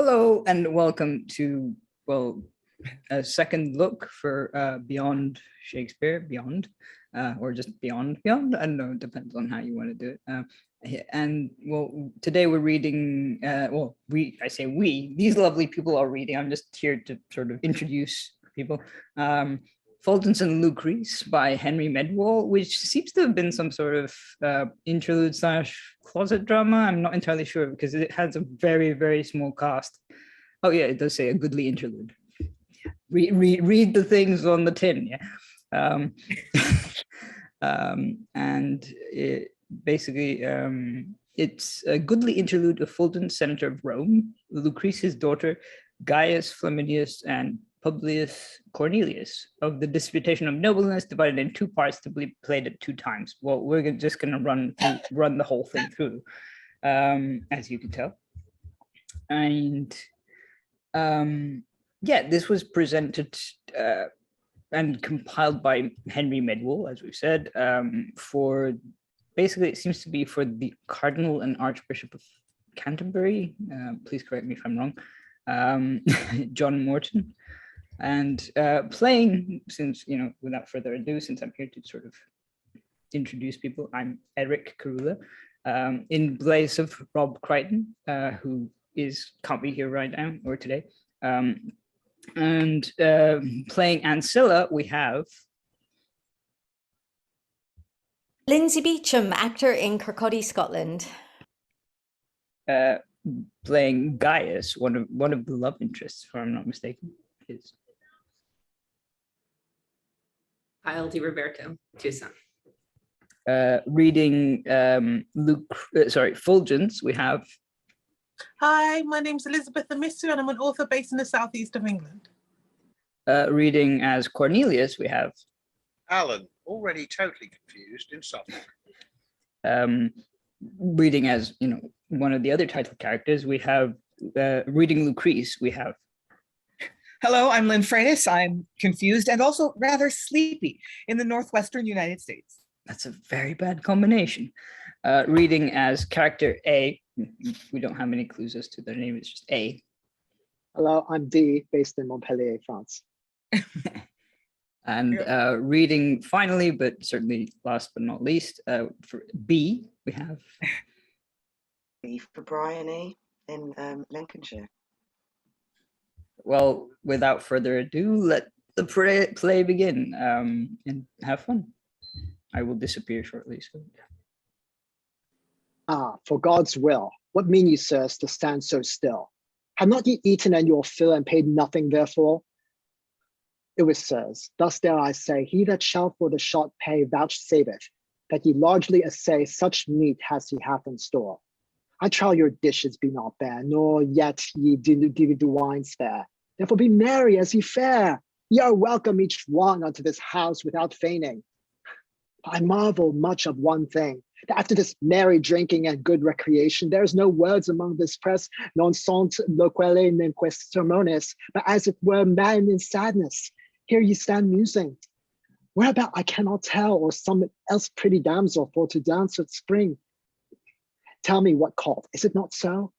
Hello and welcome to, a second look for Beyond Shakespeare, or just Beyond. I don't know, it depends on how you want to do it. Today we're reading, these lovely people are reading. I'm just here to sort of introduce people. Fulgens and Lucrece by Henry Medwall, which seems to have been some sort of interlude / closet drama. I'm not entirely sure because it has a very, very small cast. Oh yeah, it does say a goodly interlude. Read the things on the tin, yeah. And it basically, it's a goodly interlude of Fulton, senator of Rome, Lucrece's daughter, Gaius Flaminius, and Publius Cornelius, of the Disputation of Nobleness, divided in two parts to be played at 2 times. Well, we're just going to run the whole thing through, as you can tell. And this was presented and compiled by Henry Medwall, as we've said, for basically, it seems to be for the Cardinal and Archbishop of Canterbury. Please correct me if I'm wrong. John Morton. And playing, since, without further ado, since I'm here to sort of introduce people, I'm Eric Karoulla, in place of Robert Crighton, who can't be here right now or today. And playing Ancilla, we have Lynsey Beauchamp, actor in Kirkcaldy, Scotland. Playing Gaius, one of the love interests, if I'm not mistaken, is Diroberto, Tucson. Reading Fulgens, we have. Hi, my name's Elizabeth Amisu, and I'm an author based in the southeast of England. Reading as Cornelius, we have Alan, already totally confused in Suffolk. Reading as, one of the other title characters, we have reading Lucrece, we have. Hello, I'm Lynn Freitas. I'm confused and also rather sleepy in the Northwestern United States. That's a very bad combination. Reading as character A. We don't have any clues as to their name, it's just A. Hello, I'm D, based in Montpellier, France. And reading finally, but certainly last but not least, for B, we have. B for Briony in Lincolnshire. Well, without further ado, let the play begin, and have fun. I will disappear shortly. So. For God's will, what mean you, sirs, to stand so still? Have not ye eaten and your fill and paid nothing therefore? It was, sirs, thus dare I say, he that shall for the shot pay vouchsafeth, that ye largely assay such meat has he hath in store. I trow your dishes be not bare, nor yet ye do wine spare. Therefore be merry as ye fare. Ye are welcome each one unto this house without feigning. I marvel much of one thing, that after this merry drinking and good recreation, there is no words among this press, non sunt loquele nemque sermones, but as it were man in sadness. Here ye stand musing. Whereabout I cannot tell, or some else pretty damsel for to dance at spring. Tell me what called, is it not so?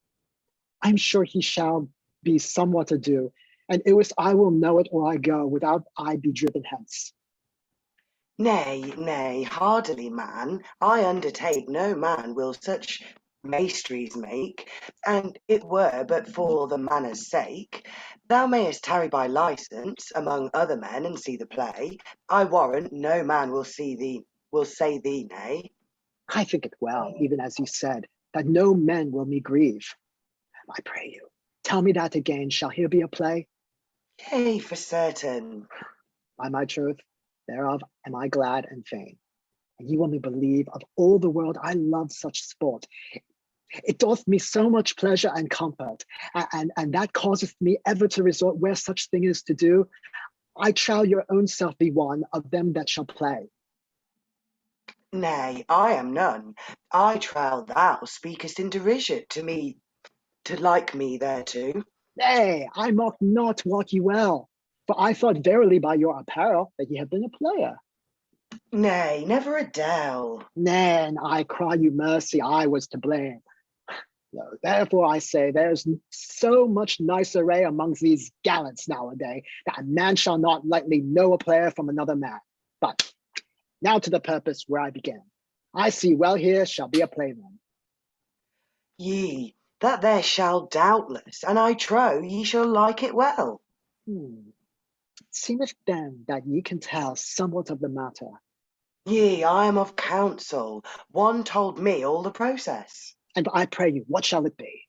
I'm sure he shall be somewhat ado, and it was I will know it or I go, without I be driven hence. Nay, hardily, man. I undertake no man will such maestries make, and it were but for the manner's sake. Thou mayest tarry by license among other men and see the play. I warrant no man will say thee nay. I think it well, even as you said, that no men will me grieve. I pray you, tell me that again, shall here be a play? Yea, for certain. By my troth, thereof am I glad and fain. And you will me believe of all the world I love such sport. It doth me so much pleasure and comfort, and that causeth me ever to resort where such thing is to do. I trow your own self be one of them that shall play. Nay, I am none. I trow thou speakest in derision to me, to like me thereto. Nay, I mock not, wot ye well, for I thought verily by your apparel that ye have been a player. Nay, never a dell. Nay, and I cry you mercy, I was to blame. No, therefore I say there's so much nice array amongst these gallants nowadays that a man shall not lightly know a player from another man. But now to the purpose where I began. I see well here shall be a play then. Ye, that there shall doubtless, and I trow ye shall like it well. Seemeth then that ye can tell somewhat of the matter. Yea, I am of counsel. One told me all the process. And I pray you, what shall it be?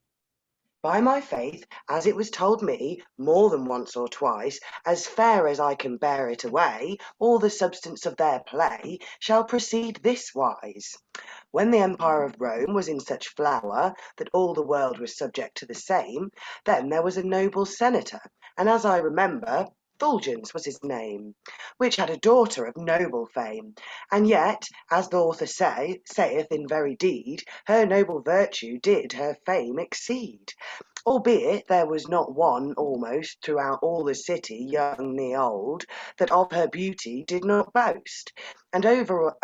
By my faith, as it was told me more than once or twice, as fair as I can bear it away, all the substance of their play shall proceed this wise. When the empire of Rome was in such flower that all the world was subject to the same, then there was a noble senator, and as I remember, Fulgens was his name, which had a daughter of noble fame, and yet, as the author saith in very deed, her noble virtue did her fame exceed. Albeit there was not one almost throughout all the city, young ne old, that of her beauty did not boast, and over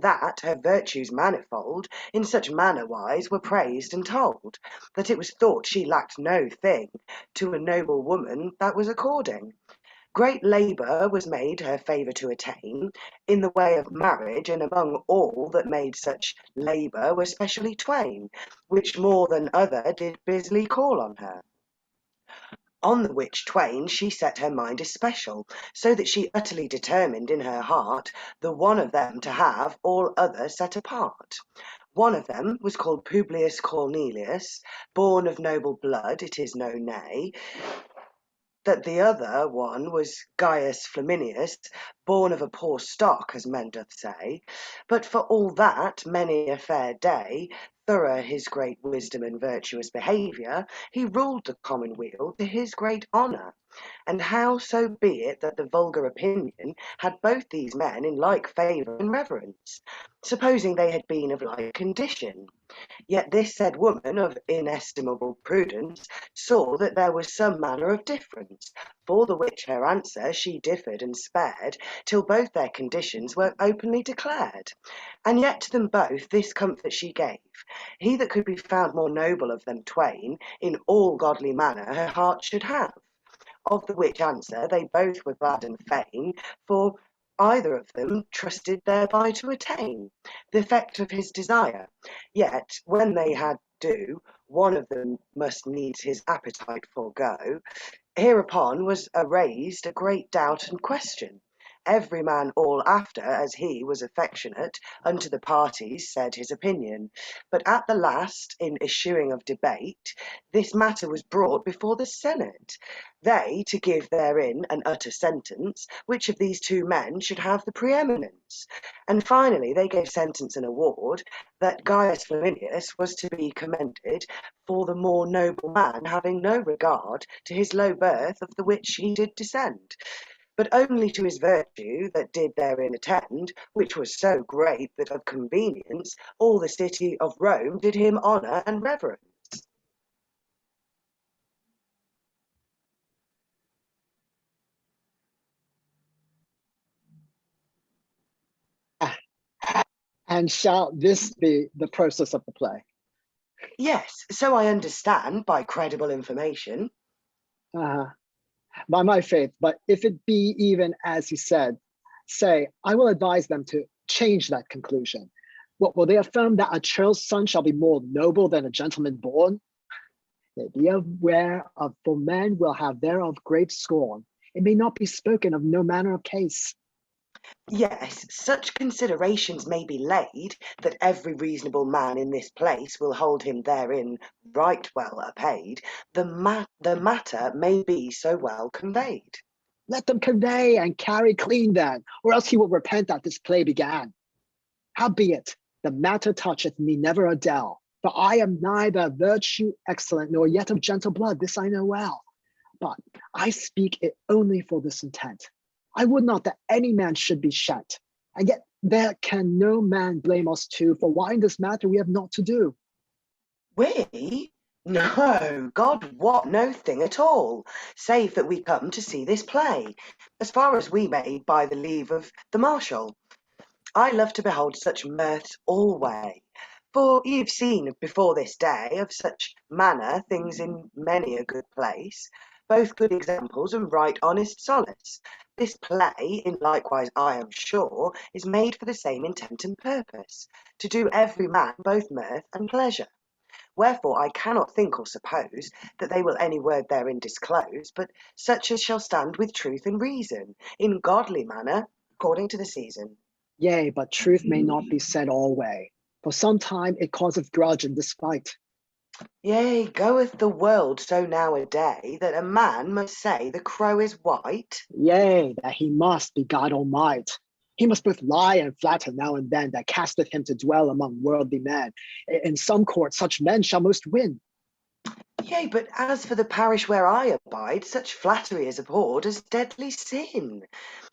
that her virtues manifold, in such manner wise were praised and told, that it was thought she lacked no thing to a noble woman that was according. Great labour was made her favour to attain, in the way of marriage, and among all that made such labour were specially twain, which more than other did busily call on her. On the which twain she set her mind especial, so that she utterly determined in her heart the one of them to have all other set apart. One of them was called Publius Cornelius, born of noble blood, it is no nay, that the other one was Gaius Flaminius, born of a poor stock, as men doth say, but for all that, many a fair day, thorough his great wisdom and virtuous behaviour, he ruled the commonweal to his great honour. And how so be it that the vulgar opinion had both these men in like favour and reverence, supposing they had been of like condition? Yet this said woman of inestimable prudence saw that there was some manner of difference, for the which her answer she differed and spared, till both their conditions were openly declared. And yet to them both this comfort she gave, he that could be found more noble of them twain, in all godly manner her heart should have. Of the which answer they both were glad and fain, for either of them trusted thereby to attain the effect of his desire. Yet when they had do, one of them must needs his appetite forego. Hereupon was raised a great doubt and question. Every man all after, as he was affectionate, unto the parties said his opinion. But at the last, in eschewing of debate, this matter was brought before the Senate. They, to give therein an utter sentence, which of these two men should have the preeminence. And finally they gave sentence and award, that Gaius Flaminius was to be commended for the more noble man, having no regard to his low birth of the which he did descend, but only to his virtue that did therein attend, which was so great that of convenience all the city of Rome did him honour and reverence. And shall this be the process of the play? Yes, so I understand by credible information. By my faith, but if it be even as he said, say, I will advise them to change that conclusion. What will they affirm, that a churl's son shall be more noble than a gentleman born? They be aware of, for men will have thereof great scorn. It may not be spoken of no manner of case. Yes, such considerations may be laid, that every reasonable man in this place will hold him therein right well apaid. The matter may be so well conveyed. Let them convey and carry clean then, or else he will repent that this play began. Howbeit, the matter toucheth me never a dell, for I am neither virtue excellent, nor yet of gentle blood, this I know well. But I speak it only for this intent. I would not that any man should be shent, and yet there can no man blame us two, for why in this matter we have naught to do. We? No, God wot no thing at all, save that we come to see this play, as far as we may by the leave of the marshal. I love to behold such mirths alway, For you've seen before this day of such manner things in many a good place, both good examples and right honest solace. This play, in likewise I am sure, is made for the same intent and purpose, to do every man both mirth and pleasure. Wherefore I cannot think or suppose that they will any word therein disclose, but such as shall stand with truth and reason, in godly manner, according to the season. Yea, but truth may not be said alway. For sometime it causeth grudge and despite. Yea, goeth the world so now a day, that a man must say the crow is white. Yea, that he must be God Almighty. He must both lie and flatter now and then, that casteth him to dwell among worldly men. In some court such men shall most win. Yea, but as for the parish where I abide, such flattery is abhorred as deadly sin,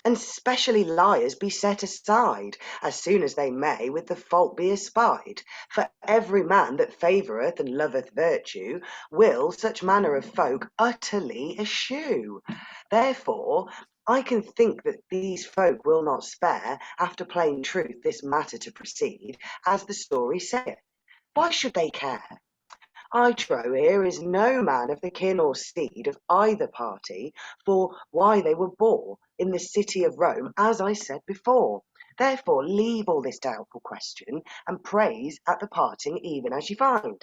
and specially liars be set aside, as soon as they may with the fault be espied. For every man that favoureth and loveth virtue will such manner of folk utterly eschew. Therefore I can think that these folk will not spare, after plain truth this matter to proceed, as the story saith. Why should they care? I trow here is no man of the kin or seed of either party, for why they were born in the city of Rome, as I said before. Therefore leave all this doubtful question, and praise at the parting even as you find.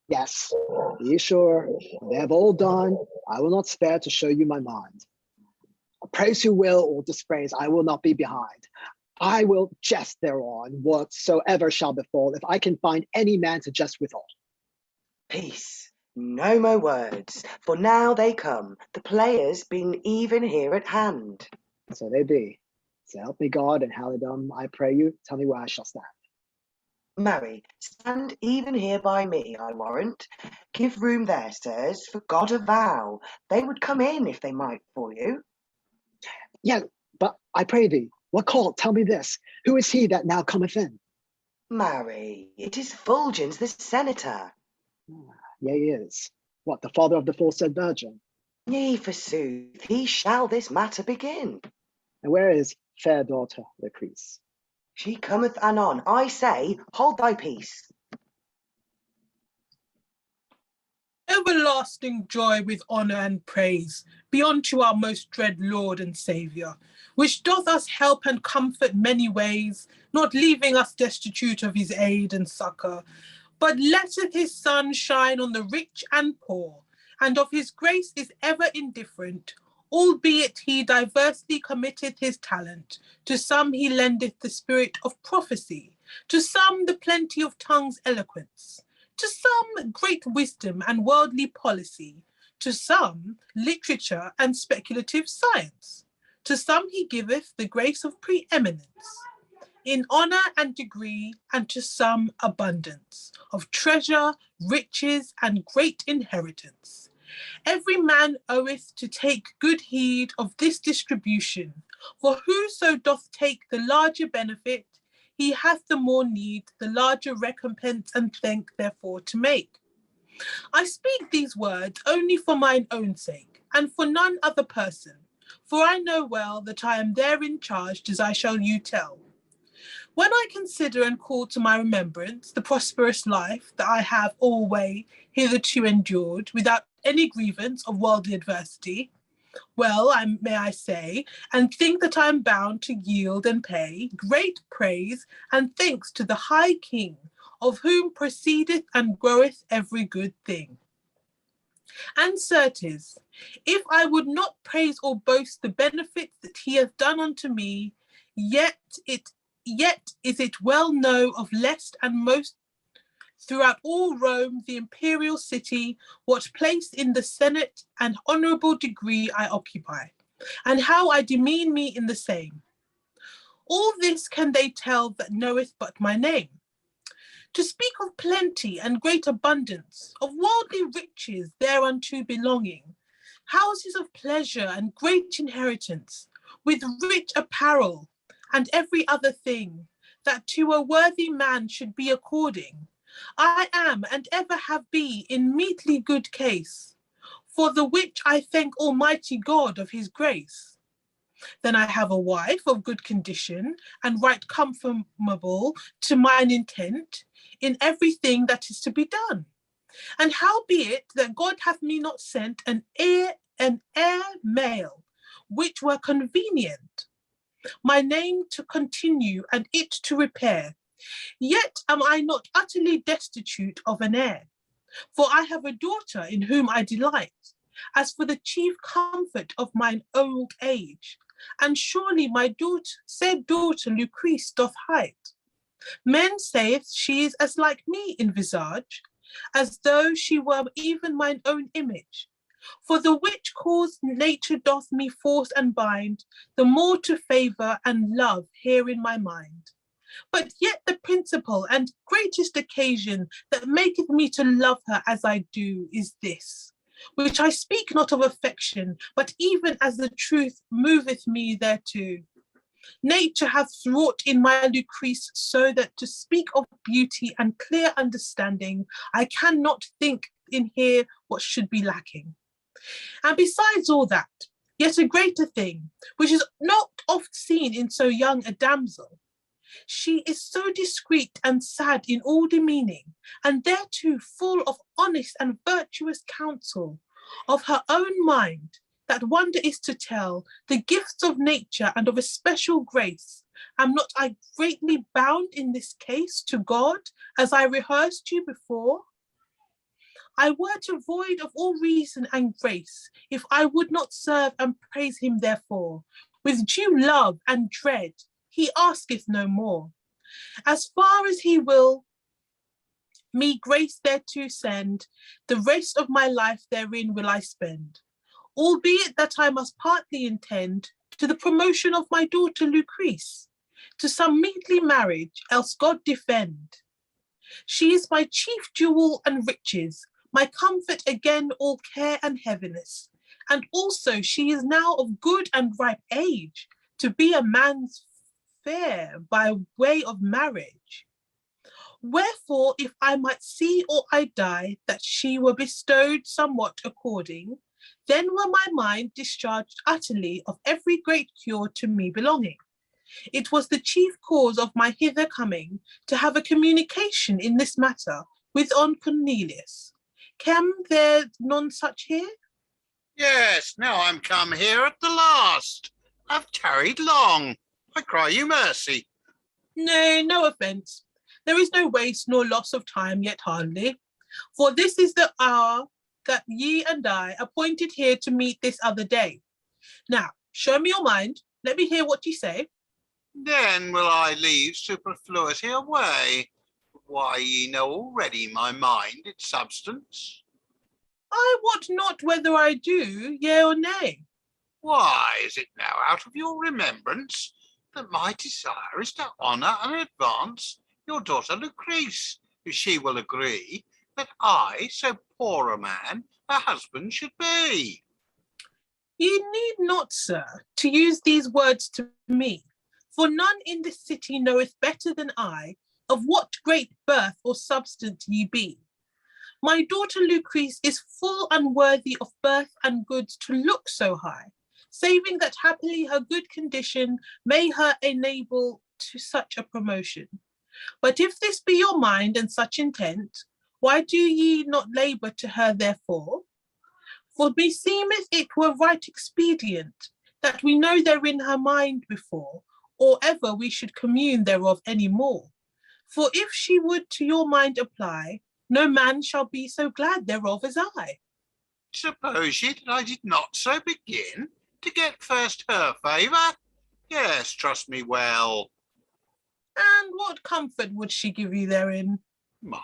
Yes, be sure, when they have all done, I will not spare to show you my mind. Praise who will or dispraise, I will not be behind. I will jest thereon, whatsoever shall befall, if I can find any man to jest withal. Peace, no more words, for now they come, the players being even here at hand. So they be. So help me God and Halidom, I pray you, tell me where I shall stand. Marry, stand even here by me, I warrant. Give room there, sirs, for God avow, they would come in if they might for you. Yeah, but I pray thee, what call? Tell me this. Who is he that now cometh in? Marry, it is Fulgens the senator. Yea, he is. What, the father of the foresaid virgin? Yea, forsooth, he shall this matter begin. And where is fair daughter Lucrece? She cometh anon. I say, hold thy peace. Everlasting joy with honour and praise be unto our most dread Lord and Saviour, which doth us help and comfort many ways, not leaving us destitute of his aid and succour, but letteth his sun shine on the rich and poor, and of his grace is ever indifferent, albeit he diversely committeth his talent. To some he lendeth the spirit of prophecy, to some the plenty of tongues' eloquence, to some great wisdom and worldly policy, to some literature and speculative science, to some he giveth the grace of preeminence, in honour and degree, and to some abundance of treasure, riches, and great inheritance. Every man oweth to take good heed of this distribution, for whoso doth take the larger benefit, he hath the more need, the larger recompense and thank therefore to make. I speak these words only for mine own sake, and for none other person, for I know well that I am therein charged as I shall you tell. When I consider and call to my remembrance the prosperous life that I have always hitherto endured without any grievance of worldly adversity, well, may I say, and think that I am bound to yield and pay great praise and thanks to the High King, of whom proceedeth and groweth every good thing. And certes, if I would not praise or boast the benefits that he hath done unto me, yet is it well known of least and most throughout all Rome, the imperial city, what place in the senate and honourable degree I occupy, and how I demean me in the same. All this can they tell that knoweth but my name. To speak of plenty and great abundance, of worldly riches thereunto belonging, houses of pleasure and great inheritance, with rich apparel, and every other thing, that to a worthy man should be according, I am and ever have been in meetly good case, for the which I thank Almighty God of his grace. Then I have a wife of good condition, and right conformable to mine intent, in everything that is to be done. And howbeit that God hath me not sent an heir male, which were convenient, my name to continue and it to repair, yet am I not utterly destitute of an heir. For I have a daughter in whom I delight, as for the chief comfort of mine old age. And surely my said daughter Lucrece doth height. Men saith she is as like me in visage, as though she were even mine own image. For the which cause nature doth me force and bind, the more to favour and love here in my mind. But yet the principal and greatest occasion that maketh me to love her as I do is this, which I speak not of affection, but even as the truth moveth me thereto. Nature hath wrought in my Lucrece so that to speak of beauty and clear understanding, I cannot think in here what should be lacking. And besides all that, yet a greater thing, which is not oft seen in so young a damsel, she is so discreet and sad in all demeaning, and thereto full of honest and virtuous counsel of her own mind, that wonder is to tell the gifts of nature and of a special grace. Am not I greatly bound in this case to God, as I rehearsed you before? I were to void of all reason and grace, if I would not serve and praise him therefore. With due love and dread, he asketh no more. As far as he will me grace thereto send, the rest of my life therein will I spend. Albeit that I must partly intend to the promotion of my daughter Lucrece, to some meetly marriage, else God defend. She is my chief jewel and riches, my comfort again all care and heaviness. And also she is now of good and ripe age, to be a man's fair by way of marriage. Wherefore, if I might see or I die, that she were bestowed somewhat according, then were my mind discharged utterly of every great cure to me belonging. It was the chief cause of my hither coming, to have a communication in this matter with on Cornelius. Came there none such here? Yes, now I'm come here at the last. I've tarried long. I cry you mercy. Nay, no offence. There is no waste nor loss of time yet hardly. For this is the hour that ye and I appointed here to meet this other day. Now, show me your mind. Let me hear what ye say. Then will I leave superfluity away. Why, ye know already my mind, its substance. I wot not whether I do, yea or nay. Why, is it now out of your remembrance that my desire is to honour and advance your daughter Lucrece, if she will agree that I, so poor a man, her husband should be? Ye need not, sir, to use these words to me, for none in this city knoweth better than I of what great birth or substance ye be. My daughter Lucrece is full unworthy of birth and goods to look so high, saving that happily her good condition may her enable to such a promotion. But if this be your mind and such intent, why do ye not labour to her therefore? For meseemeth it were right expedient that we know therein her mind before, or ever we should commune thereof any more. For if she would to your mind apply, no man shall be so glad thereof as I. Suppose ye that I did not so begin to get first her favour? Yes, trust me well. And what comfort would she give you therein? My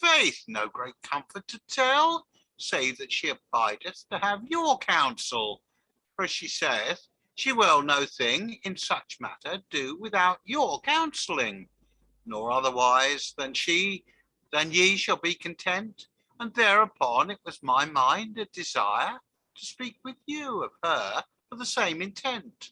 faith, no great comfort to tell, save that she abideth to have your counsel. For as she saith, she will no thing in such matter do without your counselling, nor otherwise than ye shall be content. And thereupon it was my mind a desire to speak with you of her for the same intent,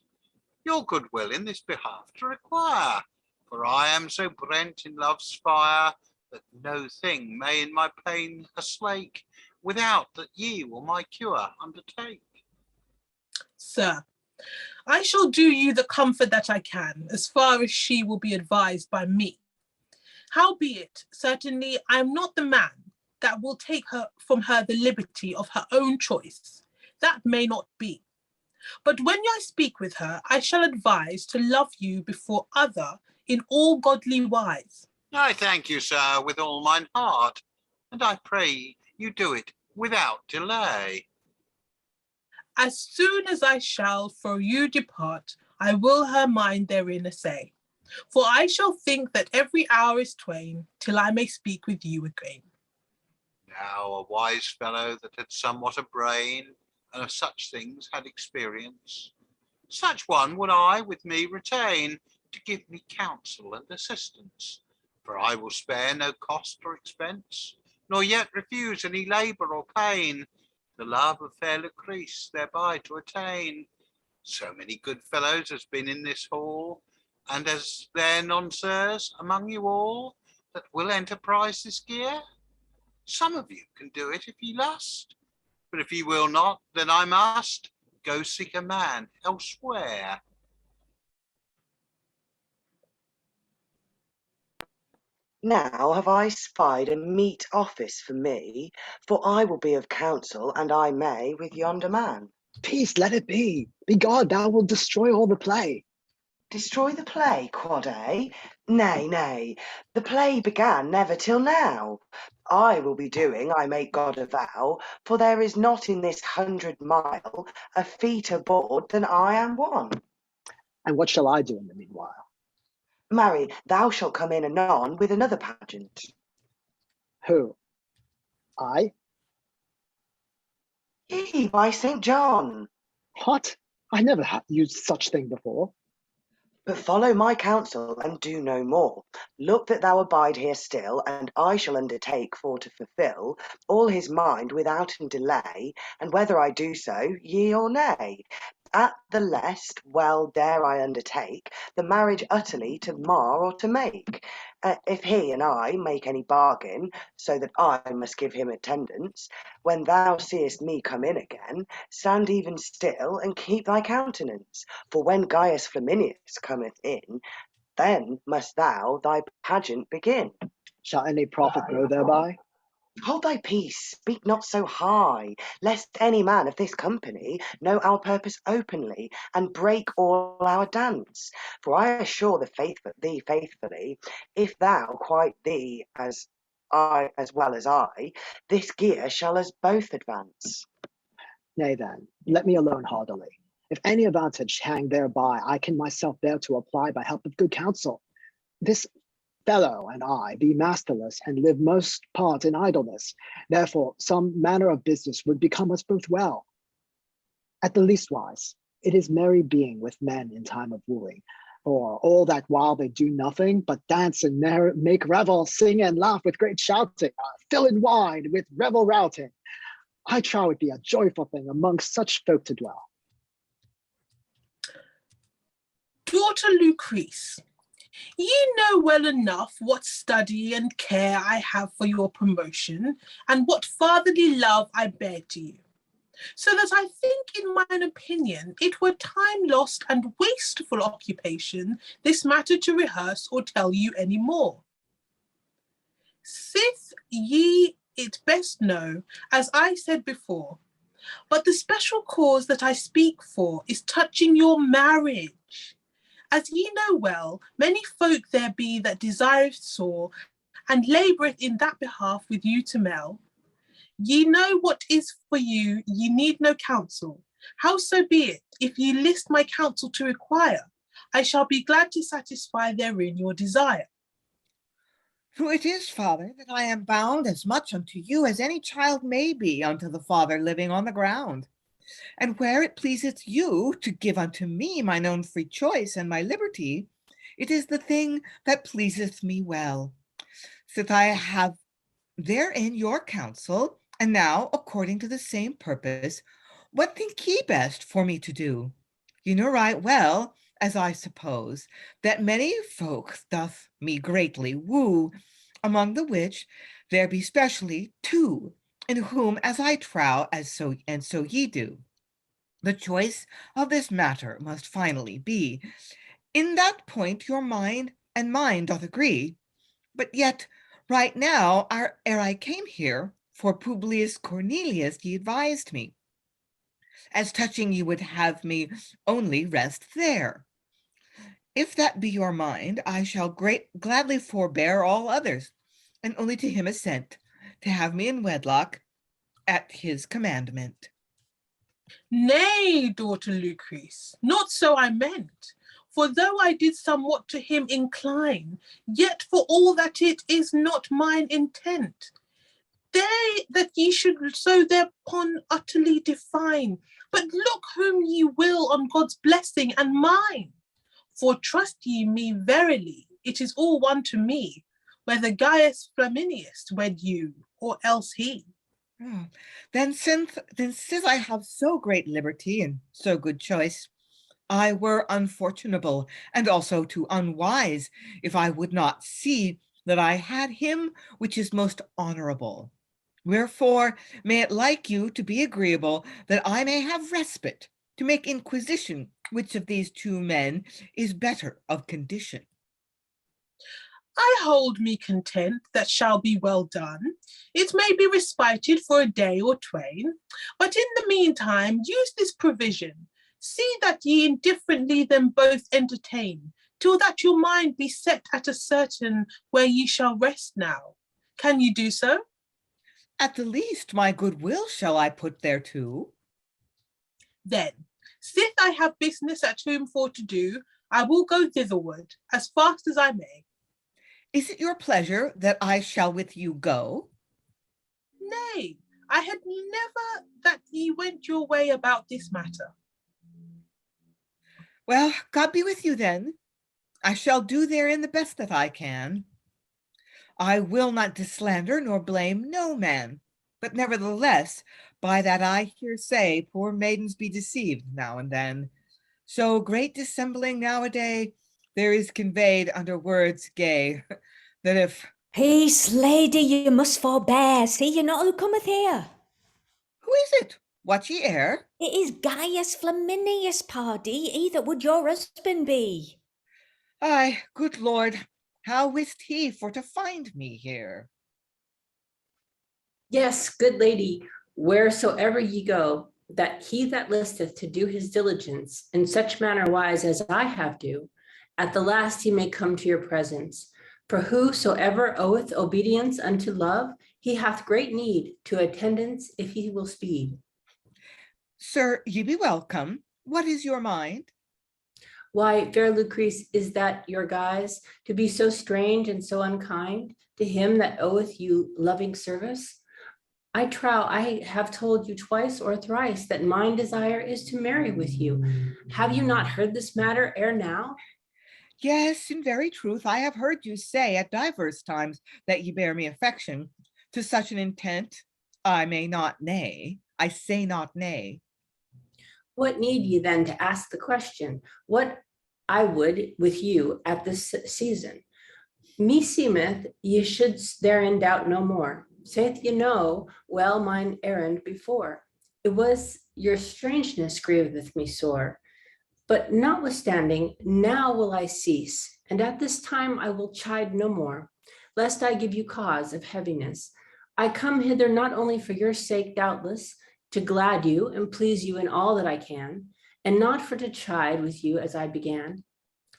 your goodwill in this behalf to require. For I am so brent in love's fire, that no thing may in my pain aslake, without that ye will my cure undertake. Sir, I shall do you the comfort that I can, as far as she will be advised by me. Howbeit, certainly I am not the man that will take her from her the liberty of her own choice. That may not be. But when I speak with her, I shall advise to love you before other in all godly wise. I thank you, sir, with all mine heart, and I pray you do it without delay. As soon as I shall for you depart, I will her mind therein essay. For I shall think that every hour is twain, till I may speak with you again. Now a wise fellow that had somewhat a brain, and of such things had experience, such one would I with me retain, to give me counsel and assistance. For I will spare no cost or expense, nor yet refuse any labour or pain, the love of fair Lucrece thereby to attain. So many good fellows has been in this hall, and as there none, sirs, among you all, that will enterprise this gear? Some of you can do it if ye lust, but if ye will not, then I must go seek a man elsewhere. Now have I spied a meet office for me, for I will be of counsel, and I may with yonder man. Peace, let it be. Begone, thou wilt destroy all the play. Destroy the play, quod Nay, nay, the play began never till now. I will be doing, I make God a vow, for there is not in this 100 mile a feet aboard than I am one. And what shall I do in the meanwhile? Marry, thou shalt come in anon with another pageant. Who? I? Yea, by St. John. What? I never have used such thing before. But follow my counsel and do no more. Look that thou abide here still, and I shall undertake for to fulfill all his mind without delay, and whether I do so, yea or nay. At the least, well dare I undertake the marriage utterly to mar or to make. If he and I make any bargain, so that I must give him attendance, when thou seest me come in again, stand even still and keep thy countenance. For when Gaius Flaminius cometh in, then must thou thy pageant begin. Shall any profit grow thereby? Hold thy peace, speak not so high, lest any man of this company know our purpose openly, and break all our dance. For I assure thee faithfully, if thou quiet thee as well as I, this gear shall us both advance. Nay then, let me alone heartily. If any advantage hang thereby, I can myself bear to apply by help of good counsel. This fellow and I be masterless and live most part in idleness. Therefore, some manner of business would become us both well. At the leastwise, it is merry being with men in time of wooing, for all that while they do nothing but dance and make revel, sing and laugh with great shouting, fill in wine with revel routing. I trow it be a joyful thing amongst such folk to dwell. Daughter Lucrece, ye know well enough what study and care I have for your promotion, and what fatherly love I bear to you. So that I think, in mine opinion, it were time lost and wasteful occupation this matter to rehearse or tell you any more. Sith ye it best know, as I said before, but the special cause that I speak for is touching your marriage. As ye know well, many folk there be that desireth sore, and laboureth in that behalf with you to mell. Ye know what is for you, ye need no counsel. Howso be it, if ye list my counsel to require, I shall be glad to satisfy therein your desire. For it is, Father, that I am bound as much unto you as any child may be unto the father living on the ground. And where it pleaseth you to give unto me mine own free choice and my liberty, it is the thing that pleaseth me well. Sith I have therein your counsel, and now, according to the same purpose, what think ye best for me to do? You know right well, as I suppose, that many folk doth me greatly woo, among the which there be specially two, in whom, as I trow, so ye do. The choice of this matter must finally be. In that point your mind and mine doth agree. But yet, right now, ere I came here, for Publius Cornelius he advised me, as touching you would have me only rest there. If that be your mind, I shall gladly forbear all others, and only to him assent, to have me in wedlock at his commandment. Nay, daughter Lucrece, not so I meant. For though I did somewhat to him incline, yet for all that it is not mine intent. They that ye should so thereupon utterly define, but look whom ye will on God's blessing and mine. For trust ye me verily, it is all one to me, whether Gaius Flaminius wed you, or else he. Oh, then since I have so great liberty and so good choice, I were unfortunable and also too unwise if I would not see that I had him which is most honorable. Wherefore may it like you to be agreeable that I may have respite to make inquisition which of these two men is better of condition. I hold me content that shall be well done. It may be respited for a day or twain, but in the meantime use this provision. See that ye indifferently them both entertain, till that your mind be set at a certain where ye shall rest now. Can you do so? At the least my good will shall I put thereto. Then, sith I have business at home for to do, I will go thitherward as fast as I may. Is it your pleasure that I shall with you go? Nay, I had never that ye went your way about this matter. Well, God be with you then. I shall do therein the best that I can. I will not disslander nor blame no man, but nevertheless, by that I hear say, poor maidens be deceived now and then. So great dissembling nowadays there is conveyed under words gay, that if... Peace, lady, you must forbear. See you not who cometh here. Who is it? What ye air? It is Gaius Flaminius, pardie, he that would your husband be. Aye, good Lord, how wist he for to find me here? Yes, good lady, wheresoever ye go, that he that listeth to do his diligence in such manner wise as I have do, at the last he may come to your presence. For whosoever oweth obedience unto love, he hath great need to attendance if he will speed. Sir, ye be welcome. What is your mind? Why, fair Lucrece, is that your guise, to be so strange and so unkind to him that oweth you loving service? I trow I have told you twice or thrice that mine desire is to marry with you. Have you not heard this matter ere now? Yes, in very truth, I have heard you say at divers times that ye bear me affection. To such an intent, I may not nay. I say not nay. What need ye then to ask the question? What I would with you at this season? Me seemeth ye should therein doubt no more. Saith ye know well mine errand before. It was your strangeness grieveth me sore. But notwithstanding, now will I cease, and at this time I will chide no more, lest I give you cause of heaviness. I come hither not only for your sake, doubtless, to glad you and please you in all that I can, and not for to chide with you as I began.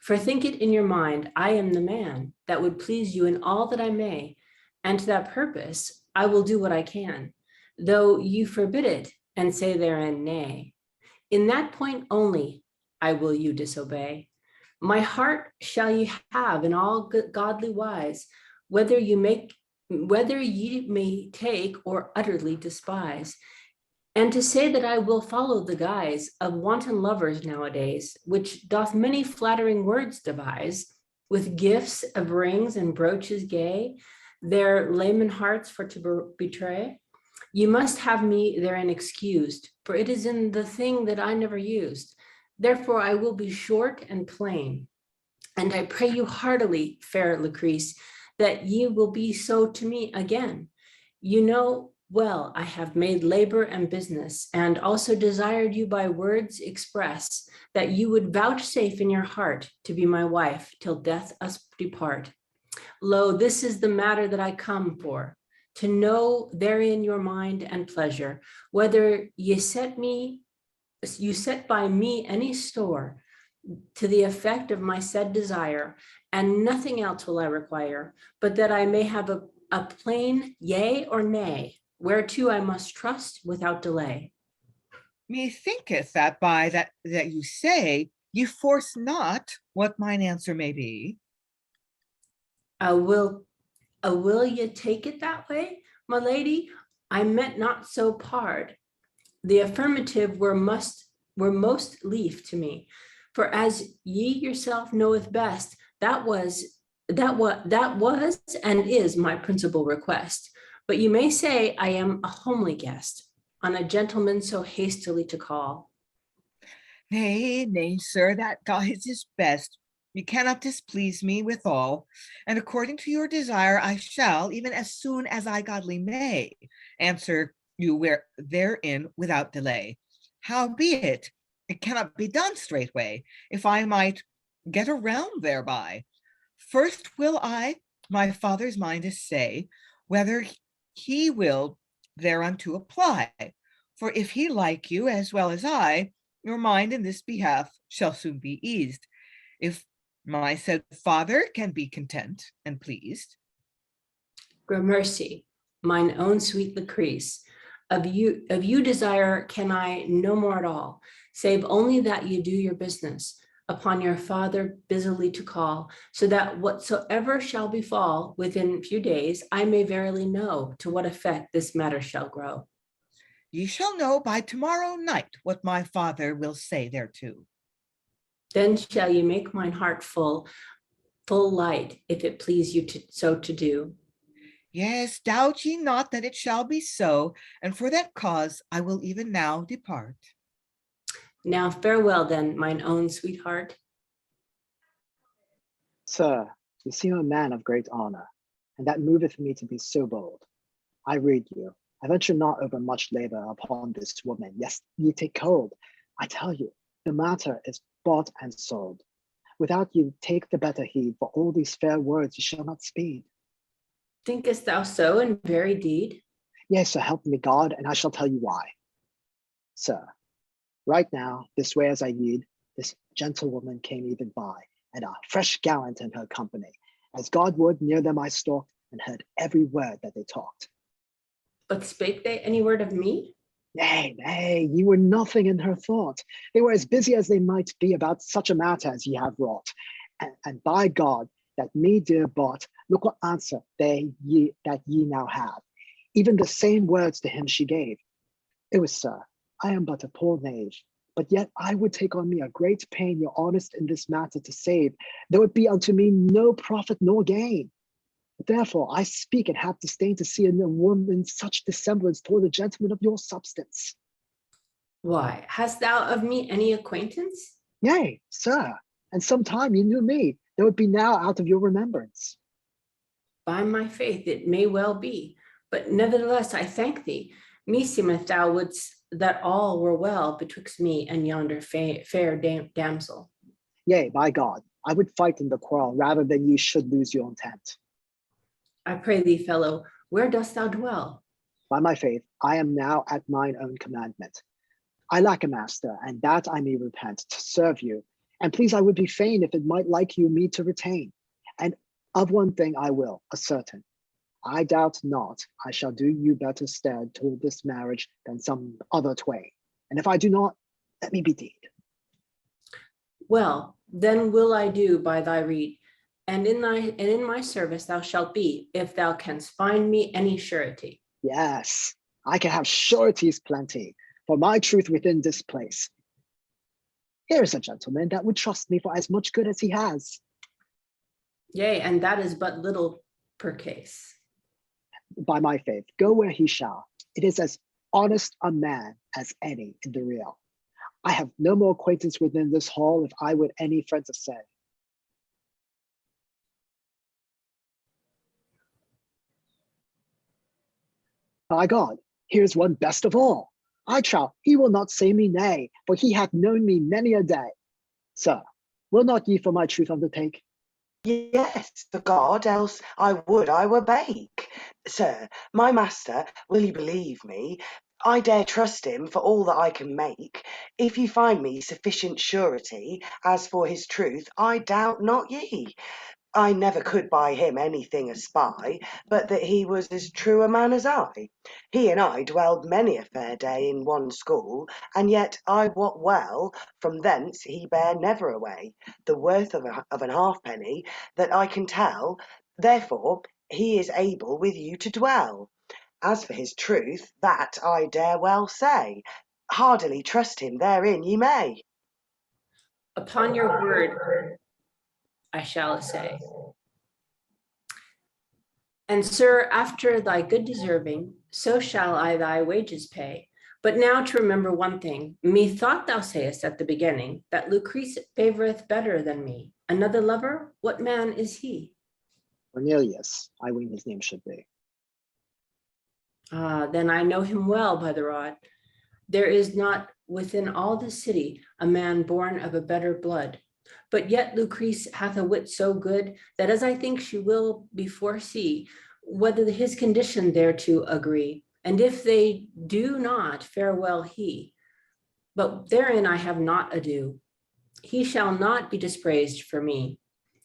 For think it in your mind, I am the man that would please you in all that I may, and to that purpose I will do what I can, though you forbid it and say therein nay. In that point only I will you disobey. My heart shall ye have in all godly wise, whether ye may take or utterly despise. And to say that I will follow the guise of wanton lovers nowadays, which doth many flattering words devise, with gifts of rings and brooches gay, their layman hearts for to betray, you must have me therein excused, for it is in the thing that I never used. Therefore I will be short and plain. And I pray you heartily, fair Lucrece, that ye will be so to me again. You know well I have made labor and business, and also desired you by words express, that you would vouchsafe in your heart to be my wife till death us depart. Lo, this is the matter that I come for, to know therein your mind and pleasure, whether you set by me any store to the effect of my said desire, and nothing else will I require, but that I may have a plain yea or nay, whereto I must trust without delay. Methinketh that by that you say, you force not what mine answer may be. Will you take it that way, my lady? I meant not so pard. The affirmative were most lief to me, for as ye yourself knoweth best, that was and is my principal request. But you may say I am a homely guest, on a gentleman so hastily to call. Nay, nay, sir, that guise is best. You cannot displease me withal, and according to your desire, I shall, even as soon as I godly may, answer you therein without delay. Howbeit, it cannot be done straightway, if I might get a realm thereby. First will I my father's mind assay, whether he will thereunto apply. For if he like you as well as I, your mind in this behalf shall soon be eased. If my said father can be content and pleased. Gramercy, mine own sweet Lucrece, of you desire can I no more at all, save only that you do your business, upon your father busily to call, so that whatsoever shall befall within few days, I may verily know to what effect this matter shall grow. Ye shall know by tomorrow night what my father will say thereto. Then shall you make mine heart full light, if it please you so to do. Yes, doubt ye not that it shall be so, and for that cause I will even now depart. Now farewell then, mine own sweetheart. Sir, you seem a man of great honor, and that moveth me to be so bold. I read you. I venture not over much labor upon this woman. Yes, ye take hold. I tell you, the matter is bought and sold. Without you take the better heed, for all these fair words you shall not speed. Thinkest thou so in very deed? Yes, so help me God, and I shall tell you why. Sir, right now, this way as I read, this gentlewoman came even by, and a fresh gallant in her company. As God would, near them I stalked, and heard every word that they talked. But spake they any word of me? Nay, nay, ye were nothing in her thought. They were as busy as they might be about such a matter as ye have wrought. And by God, that me dear bought, look what answer that ye now have. Even the same words to him she gave. It was, sir, I am but a poor knave, but yet I would take on me a great pain you're honest in this matter to save, though it be unto me no profit nor gain. Therefore, I speak and have disdain to see in a woman such dissemblance toward a gentleman of your substance. Why, hast thou of me any acquaintance? Yea, sir, and sometime you knew me, though it be now out of your remembrance. By my faith, it may well be, but nevertheless I thank thee. Meseemeth thou wouldst that all were well betwixt me and yonder fair damsel. Yea, by God, I would fight in the quarrel rather than ye should lose your intent. I pray thee, fellow, where dost thou dwell? By my faith, I am now at mine own commandment. I lack a master, and that I may repent to serve you. And please, I would be fain if it might like you me to retain. And of one thing I will, ascertain. I doubt not I shall do you better stead toward this marriage than some other twain. And if I do not, let me be deed. Well, then will I do by thy rede, and in my service thou shalt be, if thou canst find me any surety. Yes, I can have sureties plenty, for my truth within this place. Here is a gentleman that would trust me for as much good as he has. Yea, and that is but little per case. By my faith, go where he shall. It is as honest a man as any in the real. I have no more acquaintance within this hall if I would any friend to say. By God, here's one best of all. I trow he will not say me nay, for he hath known me many a day. Sir, will not ye for my truth undertake? Yes, for God, else I were bake. Sir, my master, will you believe me? I dare trust him for all that I can make. If you find me sufficient surety, as for his truth, I doubt not ye. I never could by him anything espy, but that he was as true a man as I. He and I dwelled many a fair day in one school, and yet I wot well from thence he bare never away the worth of an halfpenny that I can tell. Therefore he is able with you to dwell. As for his truth, that I dare well say. Hardily trust him therein ye may. Upon your word, I shall say. And sir, after thy good deserving, so shall I thy wages pay. But now to remember one thing, methought thou sayest at the beginning that Lucrece favoreth better than me. Another lover? What man is he? Cornelius, I ween his name should be. Ah, then I know him well by the rod. There is not within all the city a man born of a better blood. But yet Lucrece hath a wit so good that as I think she will before see whether his condition thereto agree, and if they do not, farewell he. But therein I have not ado. He shall not be dispraised for me,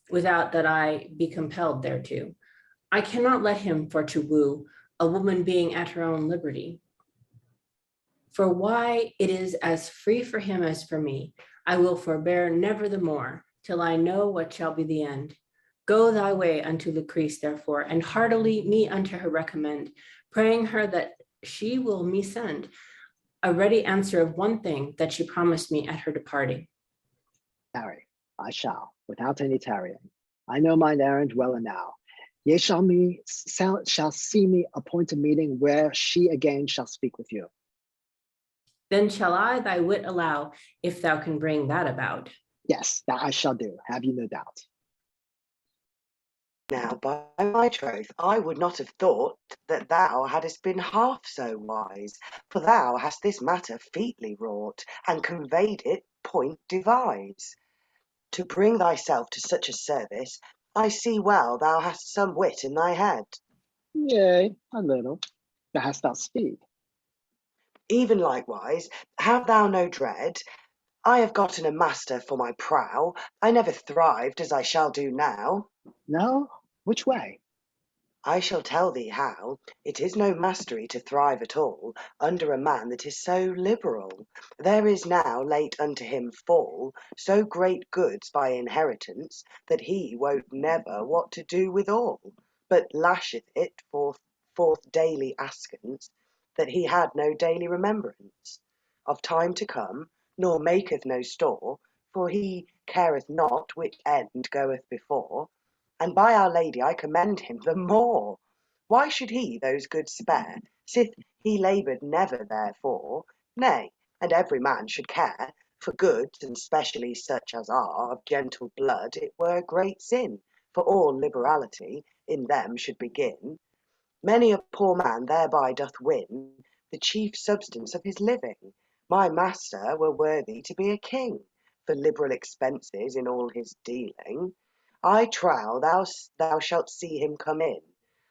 without that I be compelled thereto. I cannot let him for to woo a woman being at her own liberty. For why it is as free for him as for me, I will forbear never the more, till I know what shall be the end. Go thy way unto Lucrece, therefore, and heartily me unto her recommend, praying her that she will me send a ready answer of one thing that she promised me at her departing. Tarry, I shall, without any tarrying. I know mine errand well enow. Ye shall see me appoint a meeting where she again shall speak with you. Then shall I thy wit allow, if thou can bring that about. Yes, that I shall do, have you no doubt. Now, by my troth, I would not have thought that thou hadst been half so wise, for thou hast this matter featly wrought, and conveyed it point devise. To bring thyself to such a service, I see well thou hast some wit in thy head. Yea, a little. Thou hast thou speed. Even likewise, have thou no dread. I have gotten a master for my prow. I never thrived as I shall do now. No? Which way? I shall tell thee how. It is no mastery to thrive at all under a man that is so liberal. There is now late unto him fall so great goods by inheritance that he wot never what to do withal, but lasheth it forth daily askance, that he had no daily remembrance of time to come, nor maketh no store, for he careth not which end goeth before. And by Our Lady I commend him the more. Why should he those goods spare, sith he laboured never therefore? Nay, and every man should care for goods, and specially such as are of gentle blood, it were great sin, for all liberality in them should begin. Many a poor man thereby doth win the chief substance of his living. My master were worthy to be a king, for liberal expenses in all his dealing. I trow thou shalt see him come in,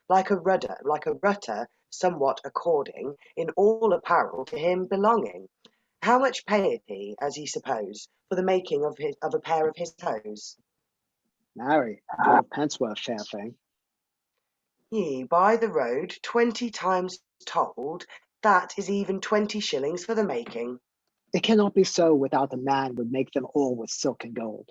like a rutter, somewhat according, in all apparel to him belonging. How much payeth he, as ye suppose, for the making of a pair of his toes? Marry, 12 pence were a fair thing. Ye by the road 20 times told, that is even 20 shillings for the making. It cannot be so without a man would make them all with silk and gold.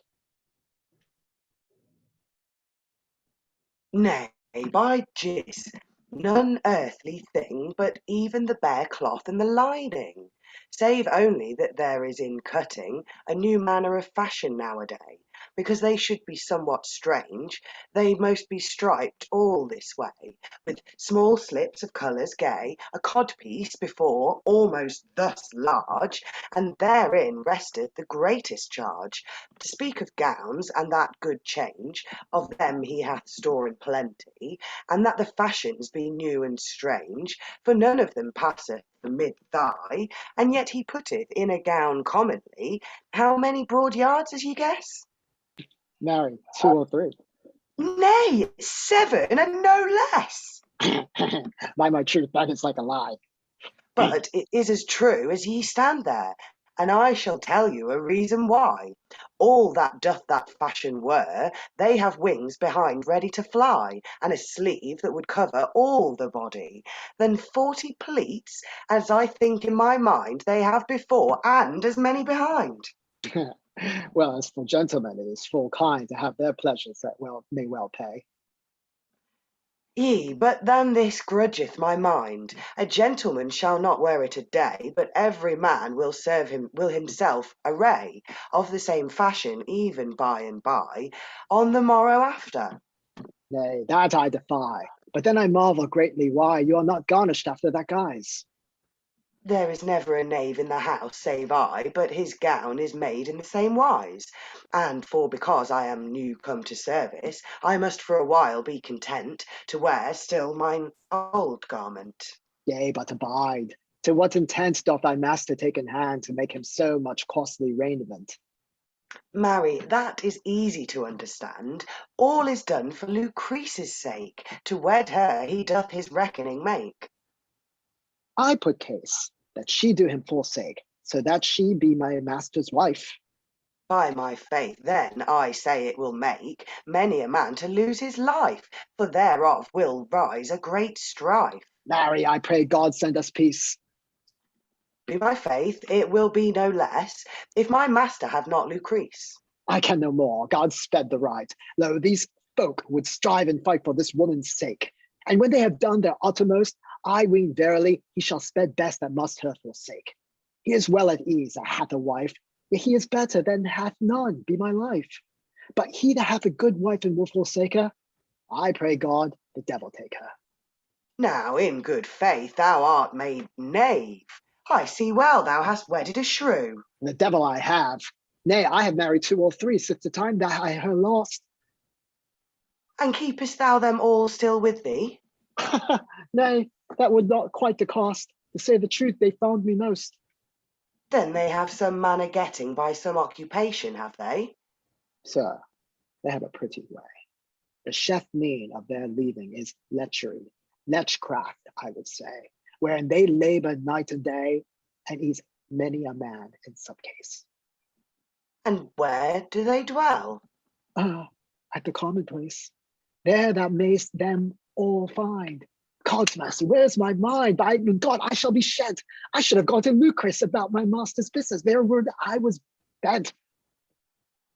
Nay, by jis, none earthly thing but even the bare cloth and the lining, save only that there is in cutting a new manner of fashion nowadays, because they should be somewhat strange, they most be striped all this way, with small slips of colours gay, a codpiece before almost thus large, and therein resteth the greatest charge. To speak of gowns, and that good change, of them he hath store in plenty, and that the fashions be new and strange, for none of them passeth the mid-thigh, and yet he putteth in a gown commonly, how many broad yards as ye guess? Marry, 2 or 3. Nay, 7 and no less. By my truth, that is like a lie. But it is as true as ye stand there, and I shall tell you a reason why. All that doth that fashion wear, they have wings behind ready to fly, and a sleeve that would cover all the body. Then 40 pleats, as I think in my mind, they have before, and as many behind. Well, as for gentlemen, it is full kind to have their pleasures that may well pay. Yea, but than this grudgeth my mind. A gentleman shall not wear it a day, but every man will himself array of the same fashion, even by and by, on the morrow after. Nay, that I defy. But then I marvel greatly why you are not garnished after that guise. There is never a knave in the house save I, but his gown is made in the same wise. And for because I am new come to service, I must for a while be content to wear still mine old garment. Yea, but abide. To what intent doth thy master take in hand to make him so much costly raiment? Marry, that is easy to understand. All is done for Lucrece's sake. To wed her he doth his reckoning make. I put case that she do him forsake, so that she be my master's wife. By my faith, then, I say it will make many a man to lose his life, for thereof will rise a great strife. Marry, I pray God send us peace. Be my faith, it will be no less, if my master have not Lucrece. I can no more, God sped the right. Lo, these folk would strive and fight for this woman's sake. And when they have done their uttermost, I ween verily he shall sped best that must her forsake. He is well at ease that hath a wife, yet he is better than hath none, be my life. But he that hath a good wife and will forsake her, I pray God the devil take her. Now, in good faith, thou art made knave. I see well thou hast wedded a shrew. The devil I have. Nay, I have married 2 or 3 since the time that I her lost. And keepest thou them all still with thee? Nay, that would not quite the cost. To say the truth, they found me most. Then they have some manner getting by some occupation, have they? Sir, they have a pretty way. The chef mean of their leaving is lechery, lechcraft, I would say, wherein they labor night and day, and ease many a man in some case. And where do they dwell? At the commonplace. There thou mayst them all find. God's mercy, where's my mind? By God, I shall be shed. I should have gone to Lucrece about my master's business. There were I was bent.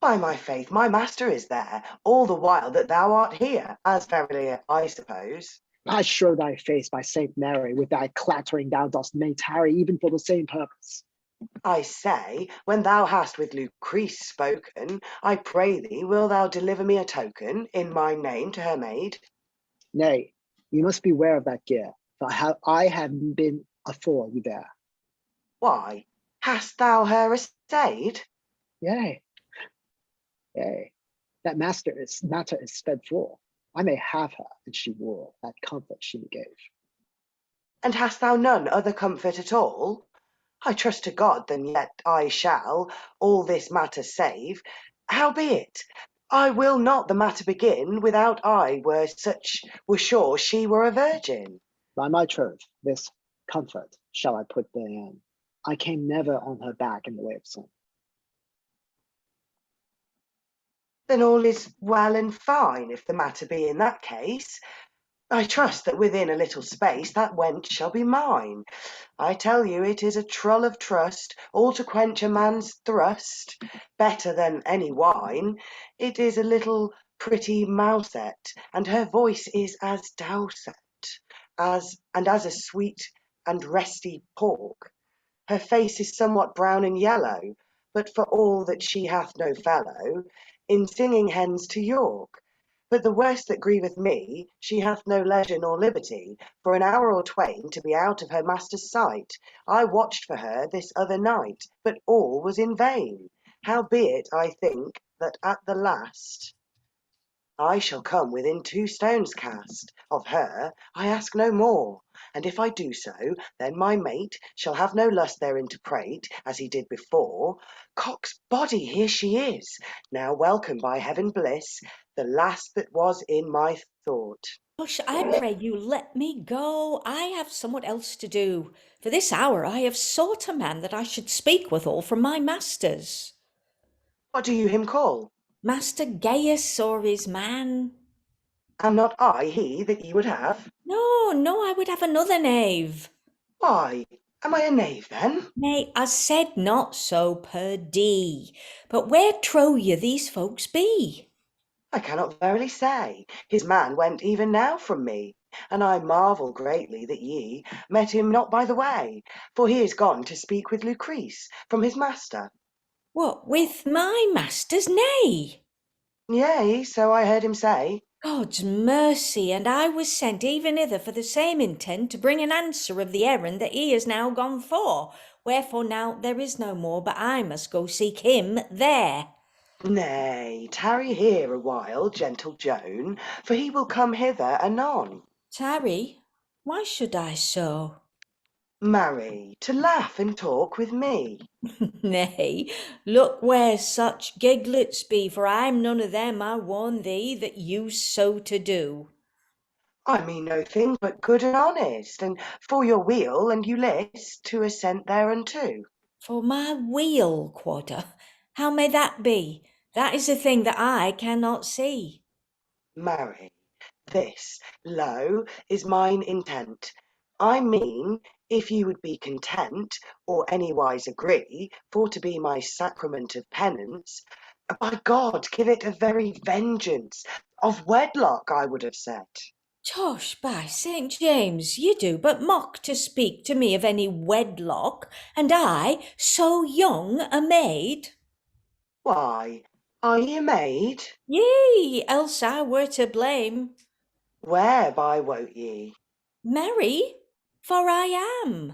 By my faith, my master is there, all the while that thou art here, as verily I suppose. I show thy face by Saint Mary, with thy clattering thou dost may tarry even for the same purpose. I say, when thou hast with Lucrece spoken, I pray thee, will thou deliver me a token in my name to her maid? Nay, you must beware of that gear, for I have been afore you there. Why, hast thou her essayed? Yea, that matter is sped for. I may have her, and she will, that comfort she me gave. And hast thou none other comfort at all? I trust to God, then yet I shall all this matter save. Howbeit, I will not the matter begin without I were sure she were a virgin. By my troth, this comfort shall I put therein. I came never on her back in the way of sin. Then all is well and fine, if the matter be in that case. I trust that within a little space that wench shall be mine. I tell you, it is a trull of trust, all to quench a man's thirst, better than any wine. It is a little pretty mousette, and her voice is as dowsette, as a sweet and resty pork. Her face is somewhat brown and yellow, but for all that she hath no fellow, in singing hens to York. But the worst that grieveth me, she hath no leisure nor liberty, for an hour or twain to be out of her master's sight. I watched for her this other night, but all was in vain. Howbeit I think that at the last I shall come within 2 stones cast. Of her I ask no more, and if I do so, then my mate shall have no lust therein to prate, as he did before. Cock's body, here she is, now welcome by heaven bliss, the last that was in my thought. Hush, I pray you, let me go. I have somewhat else to do. For this hour I have sought a man that I should speak withal from my masters. What do you him call? Master Gaius or his man? Am not I he that ye would have? No, I would have another knave. Why, am I a knave then? Nay, I said not so, perdie. But where trow ye these folks be? I cannot verily say. His man went even now from me, and I marvel greatly that ye met him not by the way, for he is gone to speak with Lucrece from his master. What, with my masters? Nay. Yea, so I heard him say. God's mercy, and I was sent even hither for the same intent, to bring an answer of the errand that he is now gone for. Wherefore now there is no more, but I must go seek him there. Nay, tarry here a while, gentle Joan, for he will come hither anon. Tarry? Why should I so? Marry, to laugh and talk with me. Nay, look where such giglets be, for I'm none of them, I warn thee, that use so to do. I mean no thing but good and honest, and for your weal and you list to assent thereunto. For my weal, quodder, how may that be? That is a thing that I cannot see. Marry, this, lo, is mine intent. I mean, if you would be content, or anywise agree, for to be my sacrament of penance, by God, give it a very vengeance of wedlock, I would have said. Tosh, by St. James, you do but mock to speak to me of any wedlock, and I, so young a maid. Why, are ye a maid? Yea, else I were to blame. Whereby wot ye? Marry, for I am.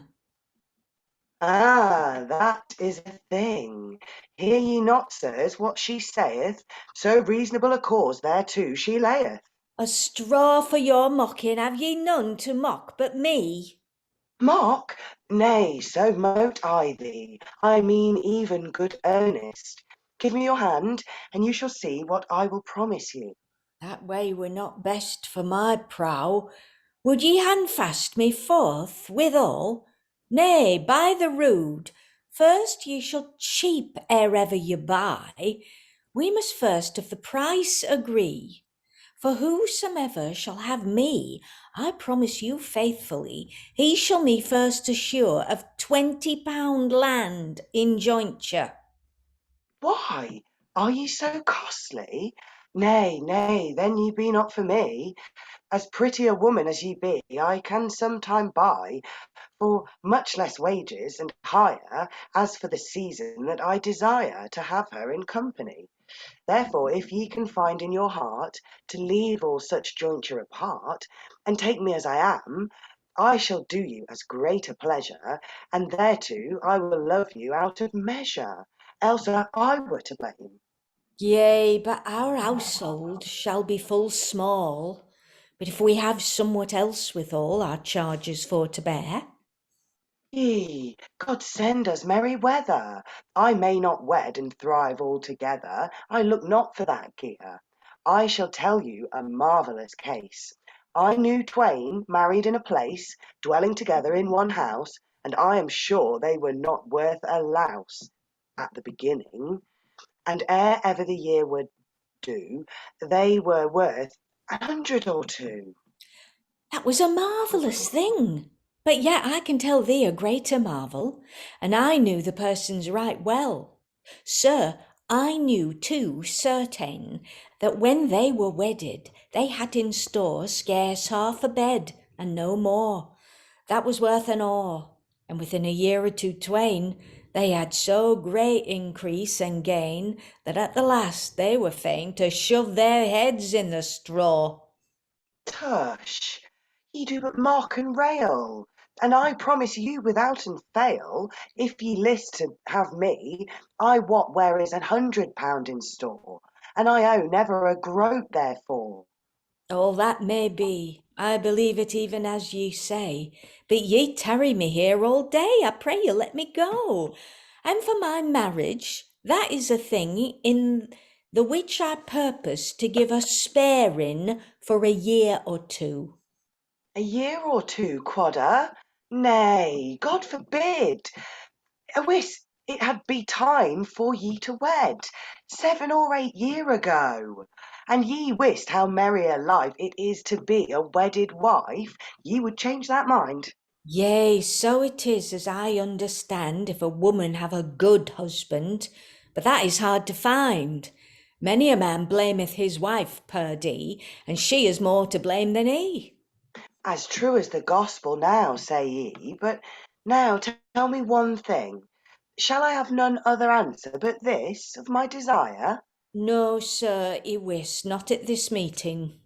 Ah, that is a thing. Hear ye not, sirs, what she saith? So reasonable a cause thereto she layeth. A straw for your mocking, have ye none to mock but me? Mock? Nay, so mote I thee. I mean even good earnest. Give me your hand, and you shall see what I will promise you. That way were not best for my prow. Would ye handfast me forth withal? Nay, by the rood, first ye shall cheap ere ever ye buy. We must first of the price agree. For whosoever shall have me, I promise you faithfully, he shall me first assure of £20 land in jointure. Why, are ye so costly? Nay, then ye be not for me. As pretty a woman as ye be, I can sometime buy for much less wages and higher, as for the season that I desire to have her in company. Therefore, if ye can find in your heart to leave all such jointure apart, and take me as I am, I shall do you as great a pleasure, and thereto I will love you out of measure, else I were to blame. Yea, but our household shall be full small. But if we have somewhat else withal our charges for to bear. Yea, God send us merry weather. I may not wed and thrive altogether. I look not for that gear. I shall tell you a marvellous case. I knew twain married in a place, dwelling together in one house, and I am sure they were not worth a louse at the beginning, and ere ever the year would do, they were worth 100 or two. That was a marvellous thing. But yet I can tell thee a greater marvel, and I knew the persons right well. Sir, I knew too certain that when they were wedded, they had in store scarce half a bed, and no more. That was worth an awe, and within a year or two twain, they had so great increase and gain that at the last they were fain to shove their heads in the straw. Tush, ye do but mock and rail, and I promise you withouten fail, if ye list to have me, I wot where is £100 in store, and I owe never a groat therefore. All that may be, I believe it even as ye say, but ye tarry me here all day, I pray you let me go. And for my marriage, that is a thing in the which I purpose to give a sparing for a year or two. A year or two, quodder? Nay, God forbid. I wis it had be time for ye to wed, 7 or 8 year ago. And ye wist how merry a life it is to be a wedded wife, ye would change that mind. Yea, so it is as I understand if a woman have a good husband, but that is hard to find. Many a man blameth his wife, perdie, and she is more to blame than he. As true as the gospel now, say ye, but now tell me one thing. Shall I have none other answer but this of my desire? No, sir, he wis, not at this meeting.